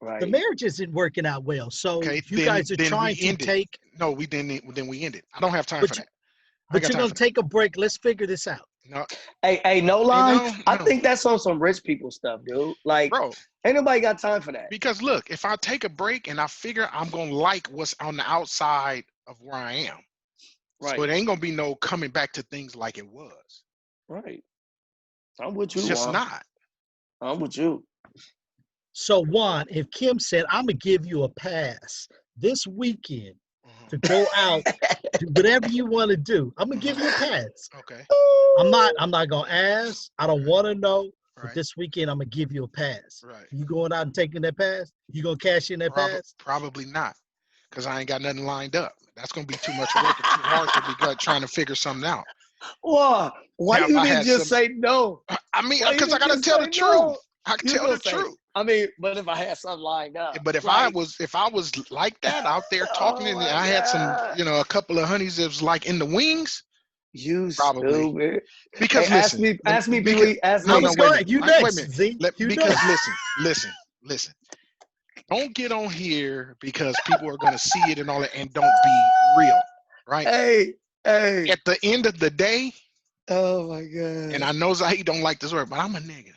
The Right. marriage isn't working out well. So Okay, you then guys are we trying to end it. take. No, we didn't. Then we end it. I don't have time But for you, that. I ain't but got you're time gonna for that. take a break. Let's figure this out. No, Hey, no hey, lie. no, I no, think that's on some rich people stuff, dude. Like, bro. ain't nobody got time for that. Because look, if I take a break and I figure I'm gonna like what's on the outside of where I am, so Right. it ain't gonna be no coming back to things like it was. Right. I'm with It's you, just Juan. not. I'm with you. So Juan, if Kim said, "I'm gonna give you a pass this weekend to go out, do whatever you want to do," I'm gonna give you a pass. Okay. I'm not gonna ask. I don't want to know. But Right. this weekend, I'm gonna give you a pass. Right. You going out and taking that pass? You gonna cash in that pass? Probably not, because I ain't got nothing lined up. That's gonna be too much work and too hard to be trying to figure something out. Why Now, if you I didn't had just some, say no? I mean, Why you because I didn't gotta just tell the say no? truth. I can You tell the gonna say, truth. I mean, but if I had something lined up. But if like, I was like that out there talking, oh and my I had some, God. a couple of honeys that was like in the wings, You probably. stupid. Because Hey, listen, ask me, because Pee-wee, ask no, me. wait a minute, You wait a next, minute. Z. You Because next. listen. Don't get on here because people are gonna see it and all that, and don't be real, right? Hey. At the end of the day, Oh my God. and I know Zahid don't like this word, but I'm a nigga.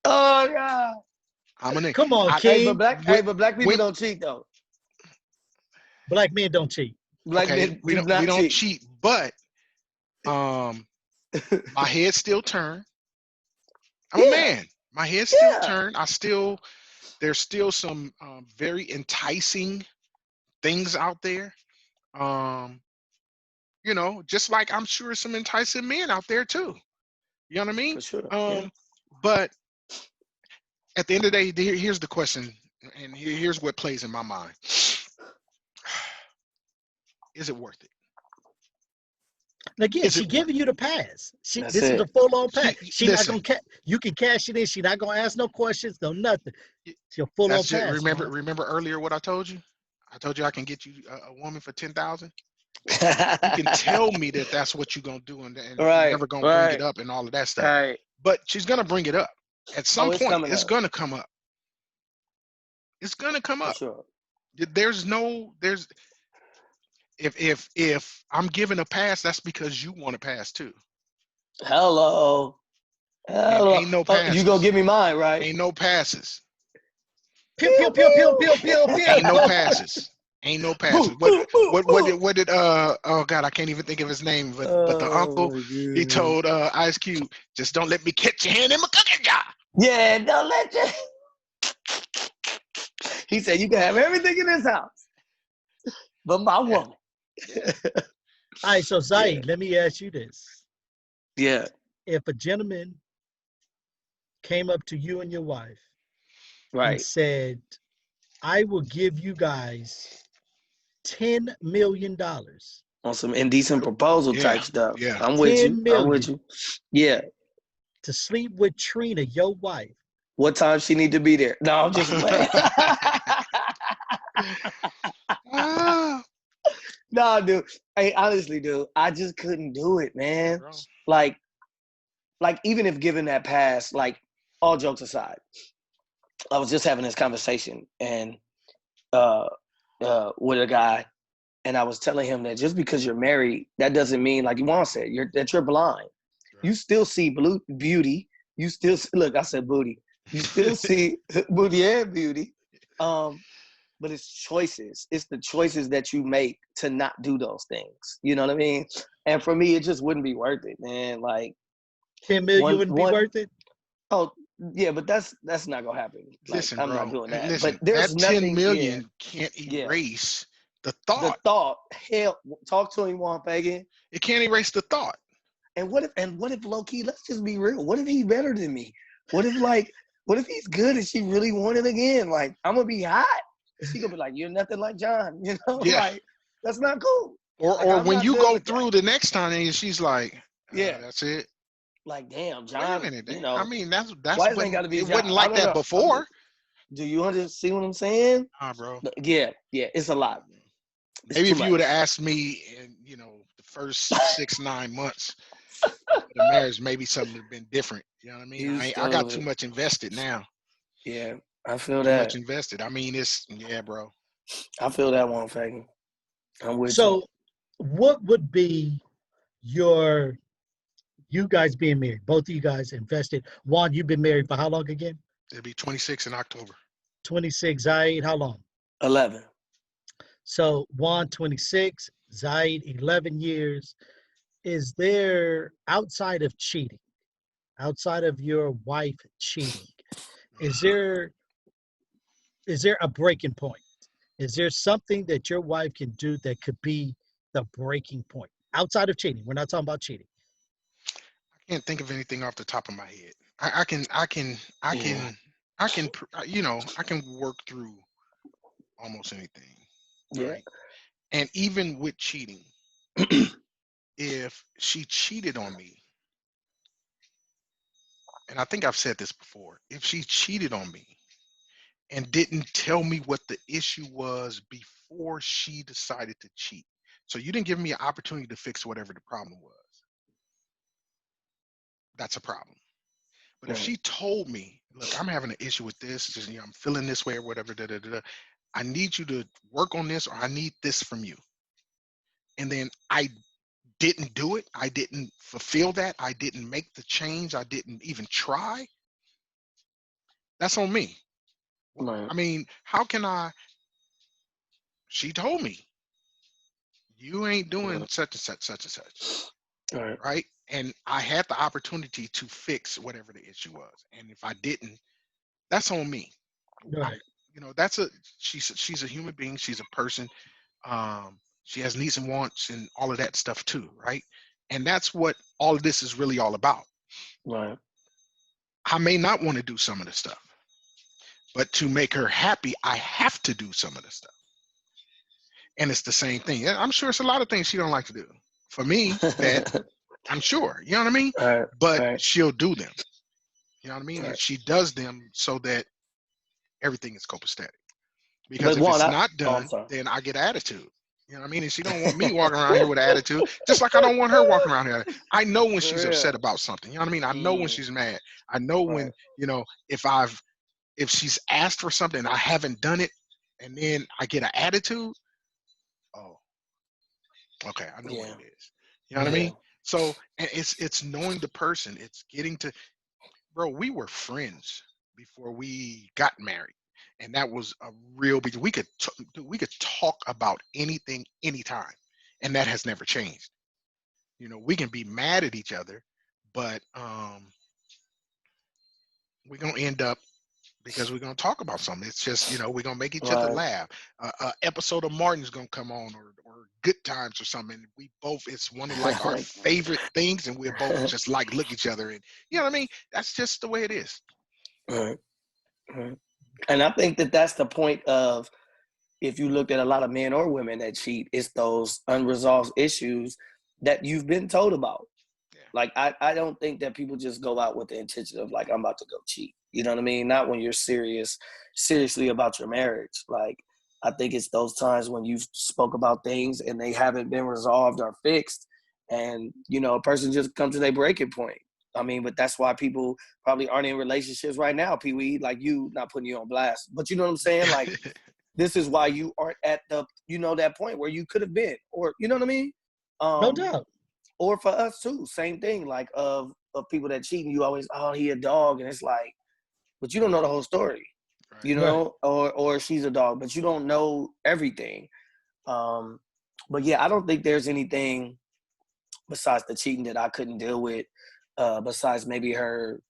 Oh God. I'm a nigga. Come on, Hey, King. but black people don't cheat though. Black men don't cheat. Black Okay, men we do don't not cheat. cheat, but my head still turned. I'm a man. My head still turned. There's still some very enticing things out there. Just like I'm sure some enticing men out there too. You know what I mean? For sure. But at the end of the day, here's the question, and here's what plays in my mind. Is it worth it? Again, she giving you the pass. That's This is it. a full-on pass. She not Listen, gonna you can cash it in. She not gonna ask no questions, no nothing. It's a that's full-on just pass. Juan. remember earlier what I told you? I told you I can get you a woman for 10,000. You can tell me that that's what you're gonna do, and you're Right. never gonna bring it Right. up and all of that stuff. Right. But she's gonna bring it up at some Oh, it's point. coming It's up. gonna come up. It's gonna come For up. sure. If I'm giving a pass, that's because you want to pass too. Hello. And Hello. ain't no Oh, you gonna passes. give me mine, right? Ain't no passes. Pew pew pew pew pew pew pew. Ain't no passes. Ain't no passes. What did oh God, I can't even think of his name, but the uncle, he told Ice Cube, just don't let me catch your hand in my cooking jar. Yeah, don't let you. He said you can have everything in this house, but my woman. All right, so Zaid, let me ask you this. Yeah. If a gentleman came up to you and your wife and Right. said, I will give you guys $10 million. On some indecent proposal type stuff. Yeah. I'm with you. 10 million. I'm with you. Yeah. To sleep with Trina, your wife. What time she need to be there? No, I'm just playing. No, dude. Hey, honestly, dude, I just couldn't do it, man. Bro. Like even if given that pass, like all jokes aside, I was just having this conversation and with a guy, and I was telling him that just because you're married, that doesn't mean, like Juan said, you're blind. Right. You still see beauty. You still look. I said booty. You still see booty and beauty. But it's choices. It's the choices that you make to not do those things. You know what I mean? And for me, it just wouldn't be worth it, man. Like 10 million wouldn't be worth it? Oh, Yeah, but that's not gonna happen. Like, Listen, I'm bro. not doing And that. But listen, there's that 10 nothing. Yeah, million can't yeah. erase the The thought. thought. Hell, talk to him, Juan Pagan. It can't erase the thought. And what if low key? Let's just be real. What if he's better than me? What if he's good and she really wanted again? Like, I'm gonna be hot. She gonna be like, you're nothing like John. You know, Yeah. like, that's not cool. Like, Or I'm when not you good go with that. through the next time and she's like, Yeah. that's it. Like, damn, Wait a John. minute. You I know, mean, that's why it what ain't got to be it John? wasn't I like don't that know. before. Do you see what I'm saying? Bro. Yeah, it's a lot. It's Maybe too if you would much. have asked me in, the first 6-9 months of the marriage, maybe something would have been different. You know what I mean? I got too much invested now. Yeah, I feel Too that. much invested. I mean, bro. I feel that one, Fagan. I'm with So, what would be you guys being married? Both of you guys invested. Juan, you've been married for how long again? It'll be 26 in October. 26. Zaid, how long? 11. So, Juan, 26. Zaid, 11 years. Is there, outside of cheating, outside of your wife cheating, is there a breaking point? Is there something that your wife can do that could be the breaking point outside of cheating? We're not talking about cheating. I can't think of anything off the top of my head. I can work through almost anything. Yeah. Right. And even with cheating, if she cheated on me, and I think I've said this before, if she cheated on me and didn't tell me what the issue was before she decided to cheat, so you didn't give me an opportunity to fix whatever the problem was, that's a problem. But if she told me, look, I'm having an issue with this, just, I'm feeling this way or whatever, I need you to work on this, or I need this from you. And then I didn't do it. I didn't fulfill that. I didn't make the change. I didn't even try. That's on me. Right. I mean, how can she told me, you ain't doing such and such, such and such. Right. And I had the opportunity to fix whatever the issue was. And if I didn't, that's on me. Right. She's a human being. She's a person. She has needs and wants and all of that stuff too. Right. And that's what all of this is really all about. Right. I may not want to do some of the stuff, but to make her happy, I have to do some of the stuff. And it's the same thing. I'm sure it's a lot of things she don't like to do. For me, that I'm sure, you know what I mean? But she'll do them. You know what I mean? And she does them so that everything is copacetic. Because if it's not done, then I get attitude. You know what I mean? And she don't want me walking around here with an attitude, just like I don't want her walking around here. I know when she's upset about something. You know what I mean? I know when she's mad. I know when, if she's asked for something and I haven't done it, and then I get an attitude, oh, okay, I know what it is. You know what I mean? So, and it's knowing the person. It's getting to, bro, we were friends before we got married. And that was a real big, we could talk about anything, anytime. And that has never changed. We can be mad at each other, but we're going to end up, because we're going to talk about something. It's just, we're going to make each other laugh. Episode of Martin's going to come on, or Good Times or something. We both, it's one of like our favorite things, and we're both just like look at each other, and you know what I mean? That's just the way it is. Right. And I think that that's the point of, if you looked at a lot of men or women that cheat, it's those unresolved issues that you've been told about. Yeah. Like, I don't think that people just go out with the intention of like, I'm about to go cheat. You know what I mean? Not when you're seriously about your marriage. Like, I think it's those times when you spoke about things and they haven't been resolved or fixed, and a person just comes to their breaking point. I mean, but that's why people probably aren't in relationships right now, Pee Wee. Like, you, not putting you on blast, but you know what I'm saying? Like, this is why you aren't at the, that point where you could have been, or, you know what I mean? No doubt. Or for us too, same thing. Like, of people that cheat, and you always, oh, he a dog, and it's like, but you don't know the whole story, right. Or she's a dog, but you don't know everything. But yeah, I don't think there's anything besides the cheating that I couldn't deal with, besides maybe her,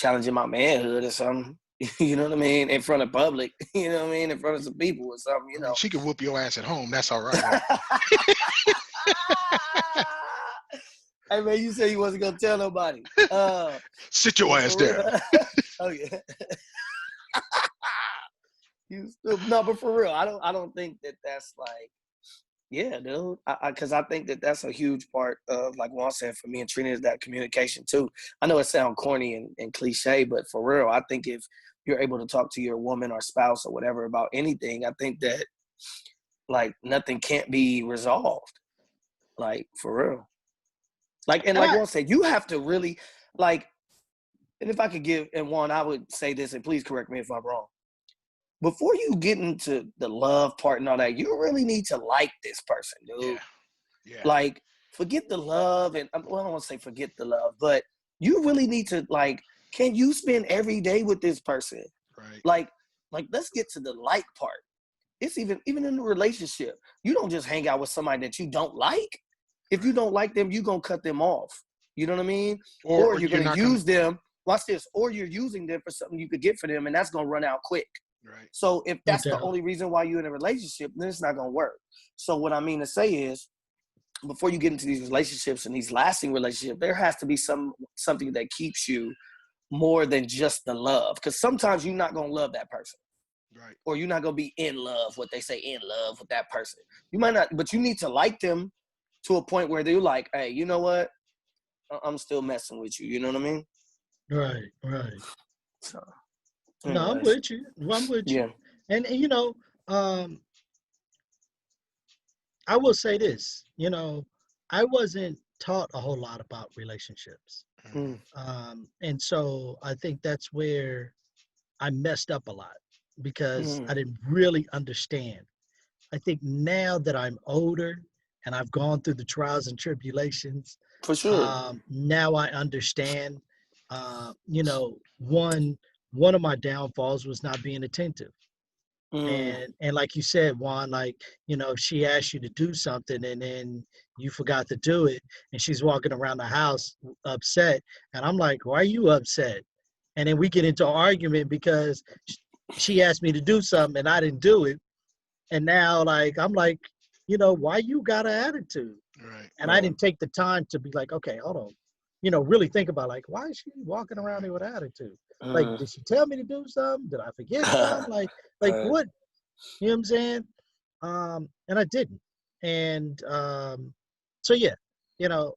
challenging my manhood or something. You know what I mean? In front of public, you know what I mean? In front of some people or something, you I mean, know. she could whoop your ass at home. That's all right. Huh? Hey man, you said you wasn't gonna tell nobody. Sit your ass For real. down. Oh yeah. No, but for real, I don't think that that's like, yeah, dude. Because I think that that's a huge part of, like Juan said, for me and Trina, is that communication too. I know it sounds corny and cliche, but for real, I think if you're able to talk to your woman or spouse or whatever about anything, I think that like nothing can't be resolved. Like for real. Like, and And like I, Juan said, you have to really like, and if I could give, and Juan, I would say this, and please correct me if I'm wrong. Before you get into the love part and all that, you really need to like this person, dude. Yeah. Like, forget the love, and well, I don't want to say forget the love, but you really need to like, can you spend every day with this person? Right. Like let's get to the like part. It's even in a relationship, you don't just hang out with somebody that you don't like. If you don't like them, you're gonna cut them off. You know what I mean? Or you're you're gonna not use them. Watch this. Or you're using them for something you could get for them, and that's gonna run out quick. Right. So if no that's the doubt. only reason why you're in a relationship, then it's not gonna work. So what I mean to say is, before you get into these relationships and these lasting relationships, there has to be something that keeps you more than just the love. Because sometimes you're not gonna love that person. Right. Or you're not gonna be in love, what they say, in love with that person. You might not, but you need to like them to a point where they're like, hey, you know what? I'm still messing with you. You know what I mean? Right. So, No, I'm anyways, with you. I'm with you. yeah. And you know, I will say this. You know, I wasn't taught a whole lot about relationships, Mm-hmm. and so I think that's where I messed up a lot because I didn't really understand. I think now that I'm older and I've gone through the trials and tribulations, For sure. now I understand. You know, one of my downfalls was not being attentive. And like you said, Juan, like, you know, she asked you to do something and then you forgot to do it, and she's walking around the house upset, and I'm like, why are you upset? And then we get into an argument because she asked me to do something and I didn't do it, and now like I'm like, you know, why you got an attitude? Right. And I didn't take the time to be like, okay, hold on, you know, really think about like, why is she walking around here with attitude? Like, did she tell me to do something? Did I forget something? Like what? You know what I'm saying? And I didn't. And so yeah, you know,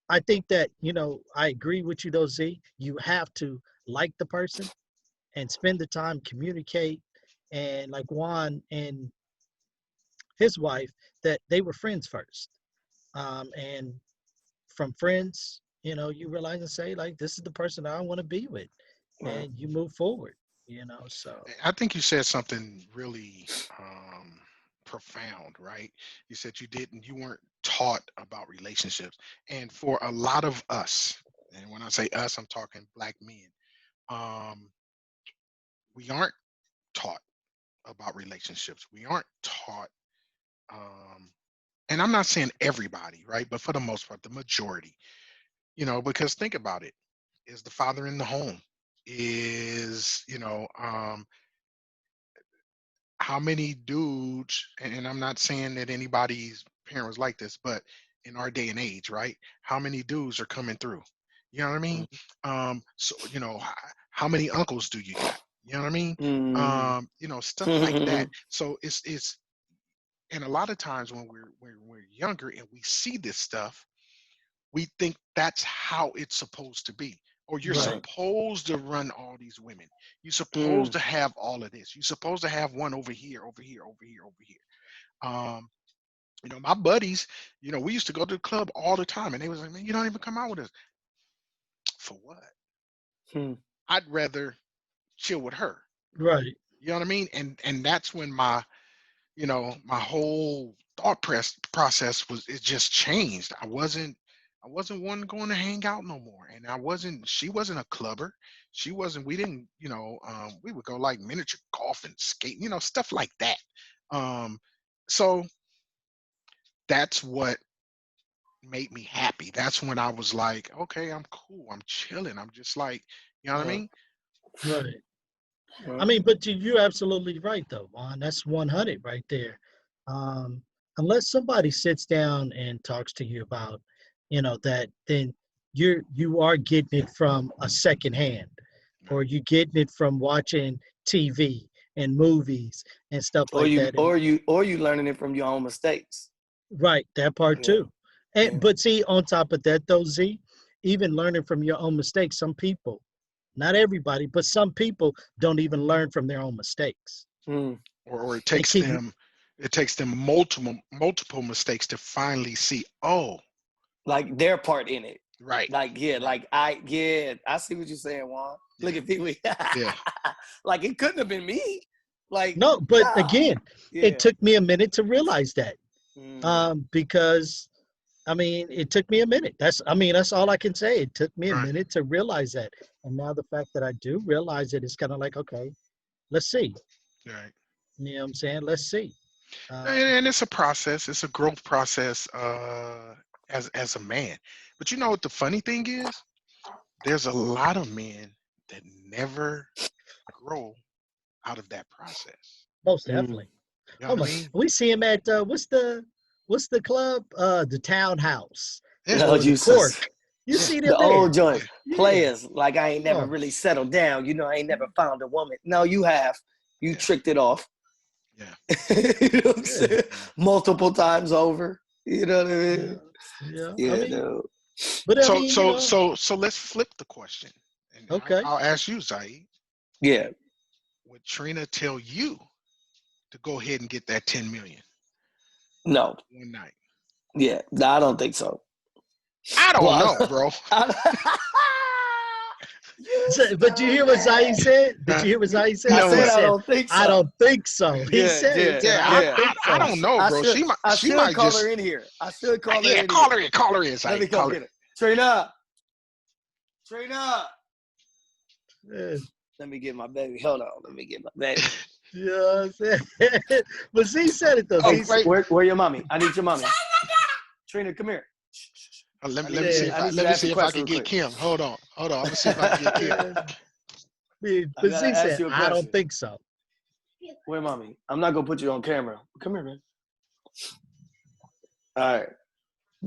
I think that, you know, I agree with you though, Z. You have to like the person and spend the time, communicate, and like Juan and his wife, that they were friends first. And from friends, you know, you realize and say, like, this is the person I want to be with. And you move forward, you know. So I think you said something really profound, right? You said you weren't taught about relationships. And for a lot of us, and when I say us, I'm talking Black men, um, we aren't taught about relationships. We aren't taught, um, and I'm not saying everybody, right? But for the most part, the majority, you know, because think about it, is the father in the home? Is, how many dudes, and I'm not saying that anybody's parent was like this, but in our day and age, right? How many dudes are coming through? You know what I mean? So, how many uncles do you got? You know what I mean? Stuff like that. So it's and a lot of times when we're younger and we see this stuff, we think that's how it's supposed to be. Or you're right, supposed to run all these women. You're supposed to have all of this. You're supposed to have one over here, over here, over here, over here. Um, my buddies, we used to go to the club all the time, and they was like, "Man, you don't even come out with us for what? I'd rather chill with her." right, You know what I mean? And that's when my whole thought process it just changed. I wasn't one going to hang out no more. And she wasn't a clubber. We didn't, we would go like miniature golf and skate, stuff like that. So that's what made me happy. That's when I was like, okay, I'm cool. I'm chilling. I'm just like, you know what I mean? Right. I mean, but you're absolutely right, though, Juan. That's 100 right there. Um, unless somebody sits down and talks to you about, that, then you are getting it from a second hand, or you're getting it from watching TV and movies and stuff Or like you that. And or you learning it from your own mistakes. right, that part Yeah. too. And Yeah. but see, on top of that, though, Z, even learning from your own mistakes, some people, not everybody, but some people don't even learn from their own mistakes. Mm. Or it They takes keep them multiple mistakes to finally see, oh, Like their part in it. right. Like, yeah, like I see what you're saying, Juan. Look Yeah. at Pee Wee. Yeah. Like it couldn't have been me. Like, no, but nah. again, Yeah. it took me a minute to realize that. Mm. Because I mean, it took me a minute. That's all I can say. It took me a Right. minute to realize that. And now the fact that I do realize it is kind of like, okay, let's see. Right. You know what I'm saying? Let's see. And it's a process. It's a growth process as a man. But you know what the funny thing is? There's a lot of men that never grow out of that process. Most Mm. definitely. You know Oh what I my, mean? we see him at what's the club? The Townhouse Yeah. Oh, or the Jesus. Cork. You Yeah. see them The there. old joint. Yeah. Players. Like I ain't never Oh, really settled down. You know, I ain't never found a woman. No, you have. You Yeah. tricked it off. Yeah. You know what I'm yeah, saying? Multiple times over. You know what I yeah, mean? yeah. I Yeah, mean, dude. but I So mean, so let's flip the question. And okay. I'll ask you, Zaid. Yeah. Would Trina tell you to go ahead and get that 10 million No. one night? Yeah. No, I don't think so. I don't Well, know, bro. But you hear what Zai said? Did Uh, you hear what Zai I said? no, He said what? I said, don't think I so. don't think so. He Yeah, said, yeah, I don't Yeah, yeah. think I so. don't know, bro. She I might call just her in here. I should call her yeah, in here. call her in, Let me Zaid. come Call her. get her. Trina. Trina. Yeah, Let me get my baby. Hold on. Let me get my baby. you know what I'm saying? But Z said it though. Oh, Hey, Z said, wait. where your mommy? I need your mommy. Trina, come here. Let I me need let me you see to, yeah, if I I need you to let me ask a see if I question can real get quick. Kim. Hold on. I'm gonna see if I can get Kim. yeah. I But gotta Z ask said, you a I don't question. think so. Where mommy? I'm not gonna put you on camera. Come here, man. All right.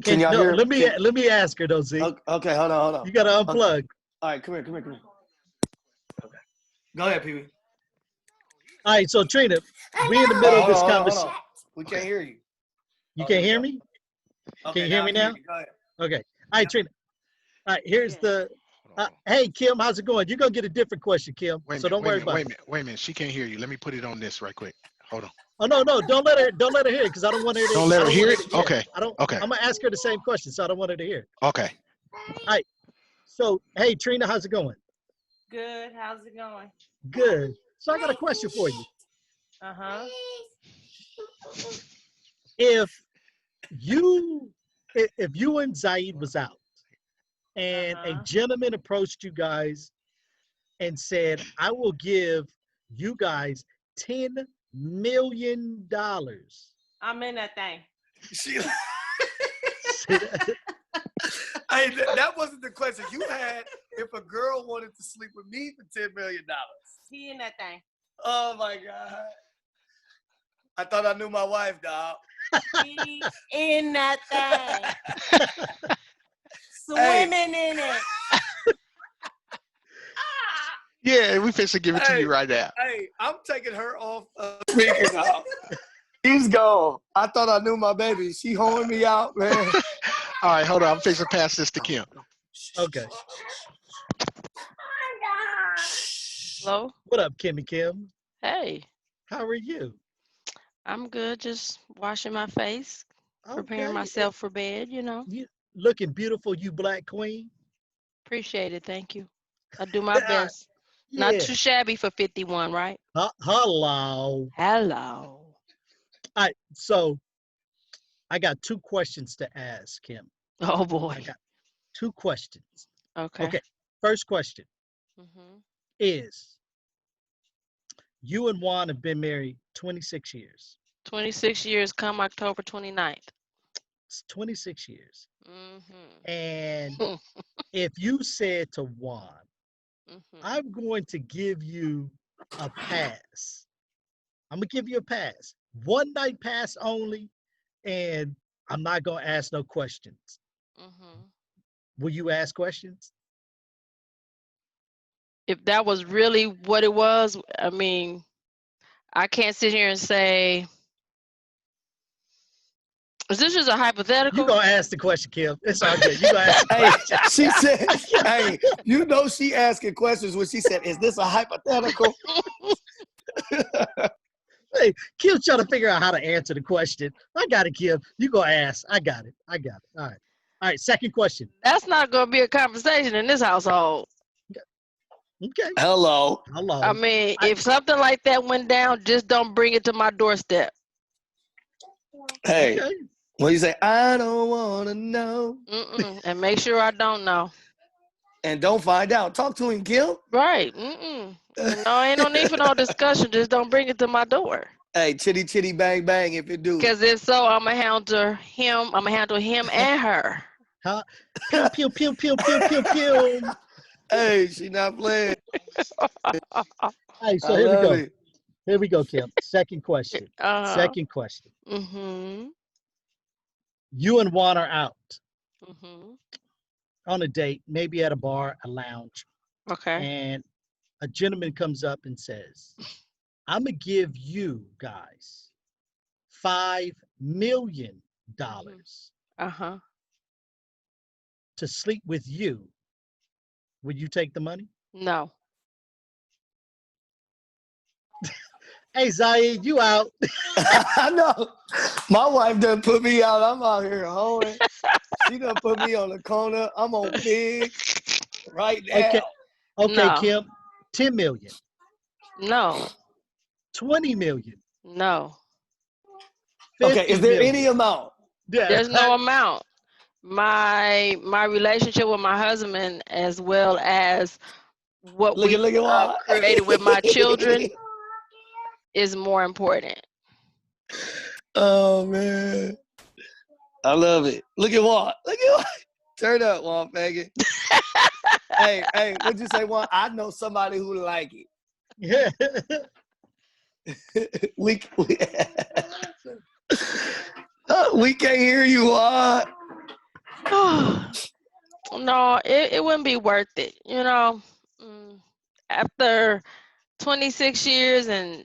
Can And y'all no, hear? let me ask her though, Z. Okay, hold on. You gotta Okay. unplug. All right, come here. Okay. Go ahead, Pee Wee. All right, so Trina, we in the Oh, middle of this hold conversation. on. We Okay. can't hear you. You Oh, here can't we hear go. me? Can Okay, you hear now I me can hear now? you. Go ahead. Okay. All right, Trina. All right, here's the. Hold on. Hey, Kim, how's it going? You're gonna get a different question, Kim. Wait a So minute. don't worry about it. Wait a minute. She can't hear you. Let me put it on this right quick. Hold on. Oh no, don't let her hear it because I don't want her to. Don't let I her don't want hear her it? to. Yeah, Okay. I don't. Okay. I'm gonna ask her the same question, so I don't want her to hear it. Okay. All right. So, hey, Trina, how's it going? Good. How's it going? Good. So I got a question for you. Uh-huh. If if you and Zaid was out and a Uh-huh. gentleman approached you guys and said, I will give you guys $10 million. I'm in that thing. She, Say that. hey, that wasn't the question you had. If a girl wanted to sleep with me for $10 million. He in that thing. Oh my God. I thought I knew my wife, dog. He in that thing. Swimming in it. Yeah, we fix to give it to you right now. Hey, I'm taking her off speaker now. He's gone. I thought I knew my baby. She holding me out, man. All right, hold on. I'm fixing to pass this to Kim. Okay. Hello? What up, Kimmy Kim? Hey, How are you? I'm good. Just washing my face, preparing Okay. myself for bed, you know. You looking beautiful, you black queen. Appreciate it. Thank you. I do my best. Not Yeah. too shabby for 51, right? Hello. Hello. All right. So I got two questions to ask Kim. Oh I boy. got two questions. Okay. Okay. First question is you and Juan have been married 26 years. 26 years come October 29th. It's 26 years. Mm-hmm. And if you said to Juan, Mm-hmm. I'm going to give you a pass. I'm going to give you a pass. One night pass only, and I'm not going to ask no questions. Mm-hmm. Will you ask questions? If that was really what it was, I mean, I can't sit here and say, is this just a You hypothetical? going to ask the question, Kim. It's all good. You going to ask the Hey, question. she said, hey, you know she asking questions when she said, is this a hypothetical? Hey, Kim's trying to figure out how to answer the question. I got it, Kim. You go ask. I got it. I got it. All right. All right. Second question. That's not going to be a conversation in this household. Okay. Hello. Hello. I mean, if something like that went down, just don't bring it to my doorstep. Hey, Okay. when you say, I don't want to know, And make sure I don't know. and don't find out. Talk to him, Kim. Right. No, ain't no need for no discussion. Just don't bring it to my door. Hey, chitty, chitty, bang, bang, if you do. Because if so, I'm going to handle him. I'm going to handle him and her. Huh? Pew, pew, pew, pew, pew, pew, pew. Hey, she not playing. All right. So I here we love go. it. Here we go, Kim. Second question. Second question. Mm-hmm. You and Juan are out Mm-hmm. on a date, maybe at a bar, a lounge, Okay. and a gentleman comes up and says, I'm going to give you guys $5 million Uh-huh. to sleep with you. Would you take the money? No. Hey, Zaid, you out. I know. My wife done put me out. I'm out here hoeing. She done put me on the corner. I'm on big right now. Okay. Okay, No. Kim. 10 million. No. 20 million. No. 50 Okay, is there million. any amount? Yeah. There's no amount. My relationship with my husband, as well as what Look we at what? created with my children, is more important. Oh man, I love it. Look at what? Look at what? Turn up, Juan Faggot. Hey, what'd you say, Juan? I know somebody who like it. Yeah. we we can't hear you, Juan. No, it wouldn't be worth it. You know, after 26 years and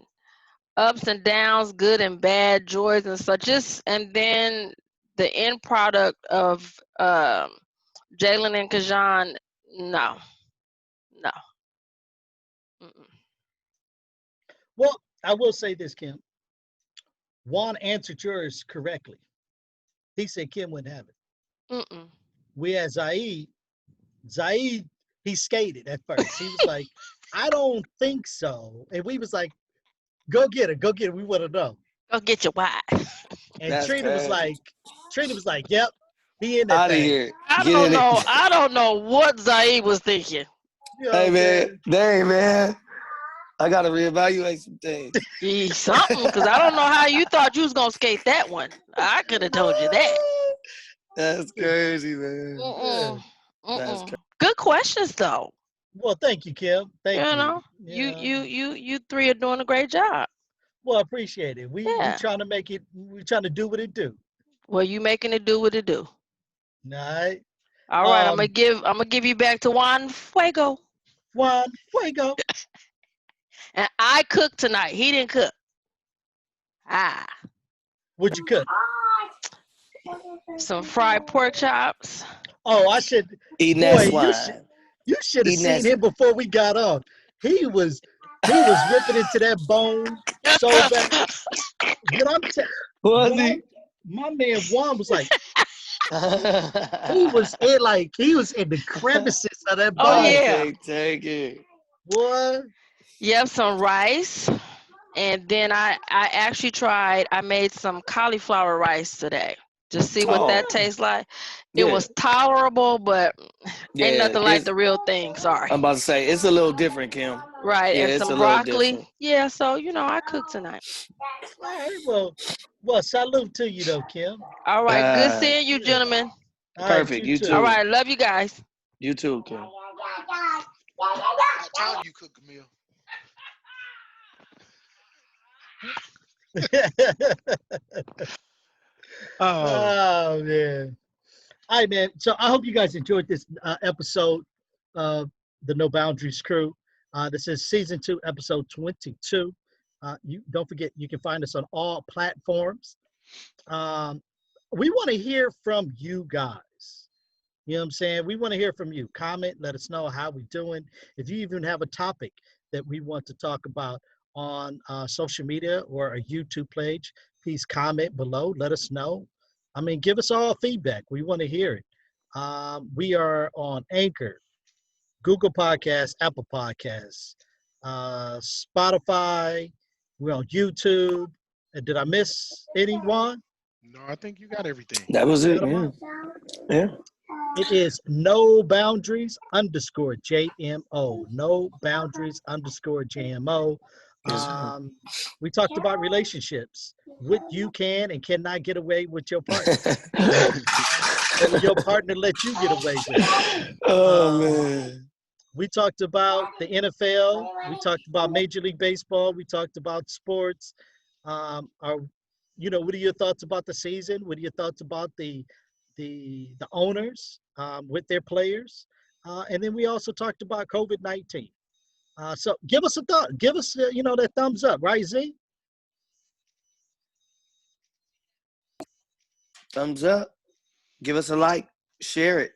ups and downs, good and bad, joys and such, and then the end product of Jalen and Kajan, no. Mm-mm. Well, I will say this, Kim. Juan answered yours correctly. He said Kim wouldn't have it. Mm-mm. We had Zaid, he skated at first. He was like, I don't think so. And we was like, go get her. We want to know. Go get your wife. And That's Trina was crazy. like, yep, he in that Out of thing. here. I Get don't in know. it. I don't know what Zaid was thinking. You know Hey what I'm man, dang man. I gotta reevaluate some things. Something, because I don't know how you thought you was gonna skate that one. I could have told you that. That's crazy, man. Mm-mm. That's Mm-mm. Good questions though. Well, thank you, Kim. Thank You you. know, Yeah. you three are doing a great job. Well, I appreciate it. We Yeah. trying to make it. We trying to do what it do. Well, you making it do what it do. All right. All right, I'm gonna give you back to Juan Fuego. Juan Fuego. And I cooked tonight. He didn't cook. What'd you cook? Some fried pork chops. Oh, I should. eating Boy, that swine. you should have Eating seen that him before we got on. He was ripping into that bone so bad. What I'm saying, Was he? my man Juan was like, he was in the crevices of that bone. Oh I yeah. can't take it. What? Yep, some rice. And then I actually I made some cauliflower rice today. Just see what that tastes like. It Yeah. was tolerable, but ain't Yeah, nothing like the real thing. Sorry. I'm about to say it's a little different, Kim. Right, Yeah, and it's some a little broccoli. different. Yeah, so I cooked tonight. All right, well, salute to you though, Kim. All right, good Uh, seeing you, Yeah. gentlemen. All right, Perfect. you You too. All too. right, love you guys. You too, Kim. About time you cook a meal. Oh, Oh man. All right, man. So I hope you guys enjoyed this episode of the No Boundaries crew. This is season 2, episode 22. You don't forget you can find us on all platforms. We want to hear from you guys. You know what I'm saying? We want to hear from you. Comment, let us know how we doing. If you even have a topic that we want to talk about on social media or a YouTube page, please comment below. Let us know. I mean, give us all feedback. We want to hear it. We are on Anchor, Google Podcasts, Apple Podcasts, Spotify. We're on YouTube. And did I miss anyone? no, I think you got everything. That was it. Got 'em Yeah. all? Yeah. It is no boundaries underscore JMO. No boundaries underscore JMO. Yes, sir. We talked about relationships, what you can and cannot get away with your partner, or your partner let you get away with. Oh Um, man. we talked about the NFL. We talked about Major League Baseball. We talked about sports. Our, what are your thoughts about the season? What are your thoughts about the owners with their players? And then we also talked about COVID-19. So give us a thought. Give us that thumbs up, right, Z? Thumbs up. Give us a like. Share it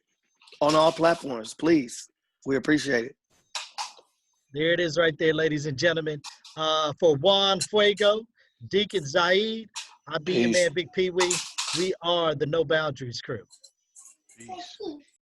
on all platforms, please. We appreciate it. There it is right there, ladies and gentlemen. For Juan Fuego, Deacon Zaid, I be your Peace. man, Big Pee Wee. We are the No Boundaries crew. Peace.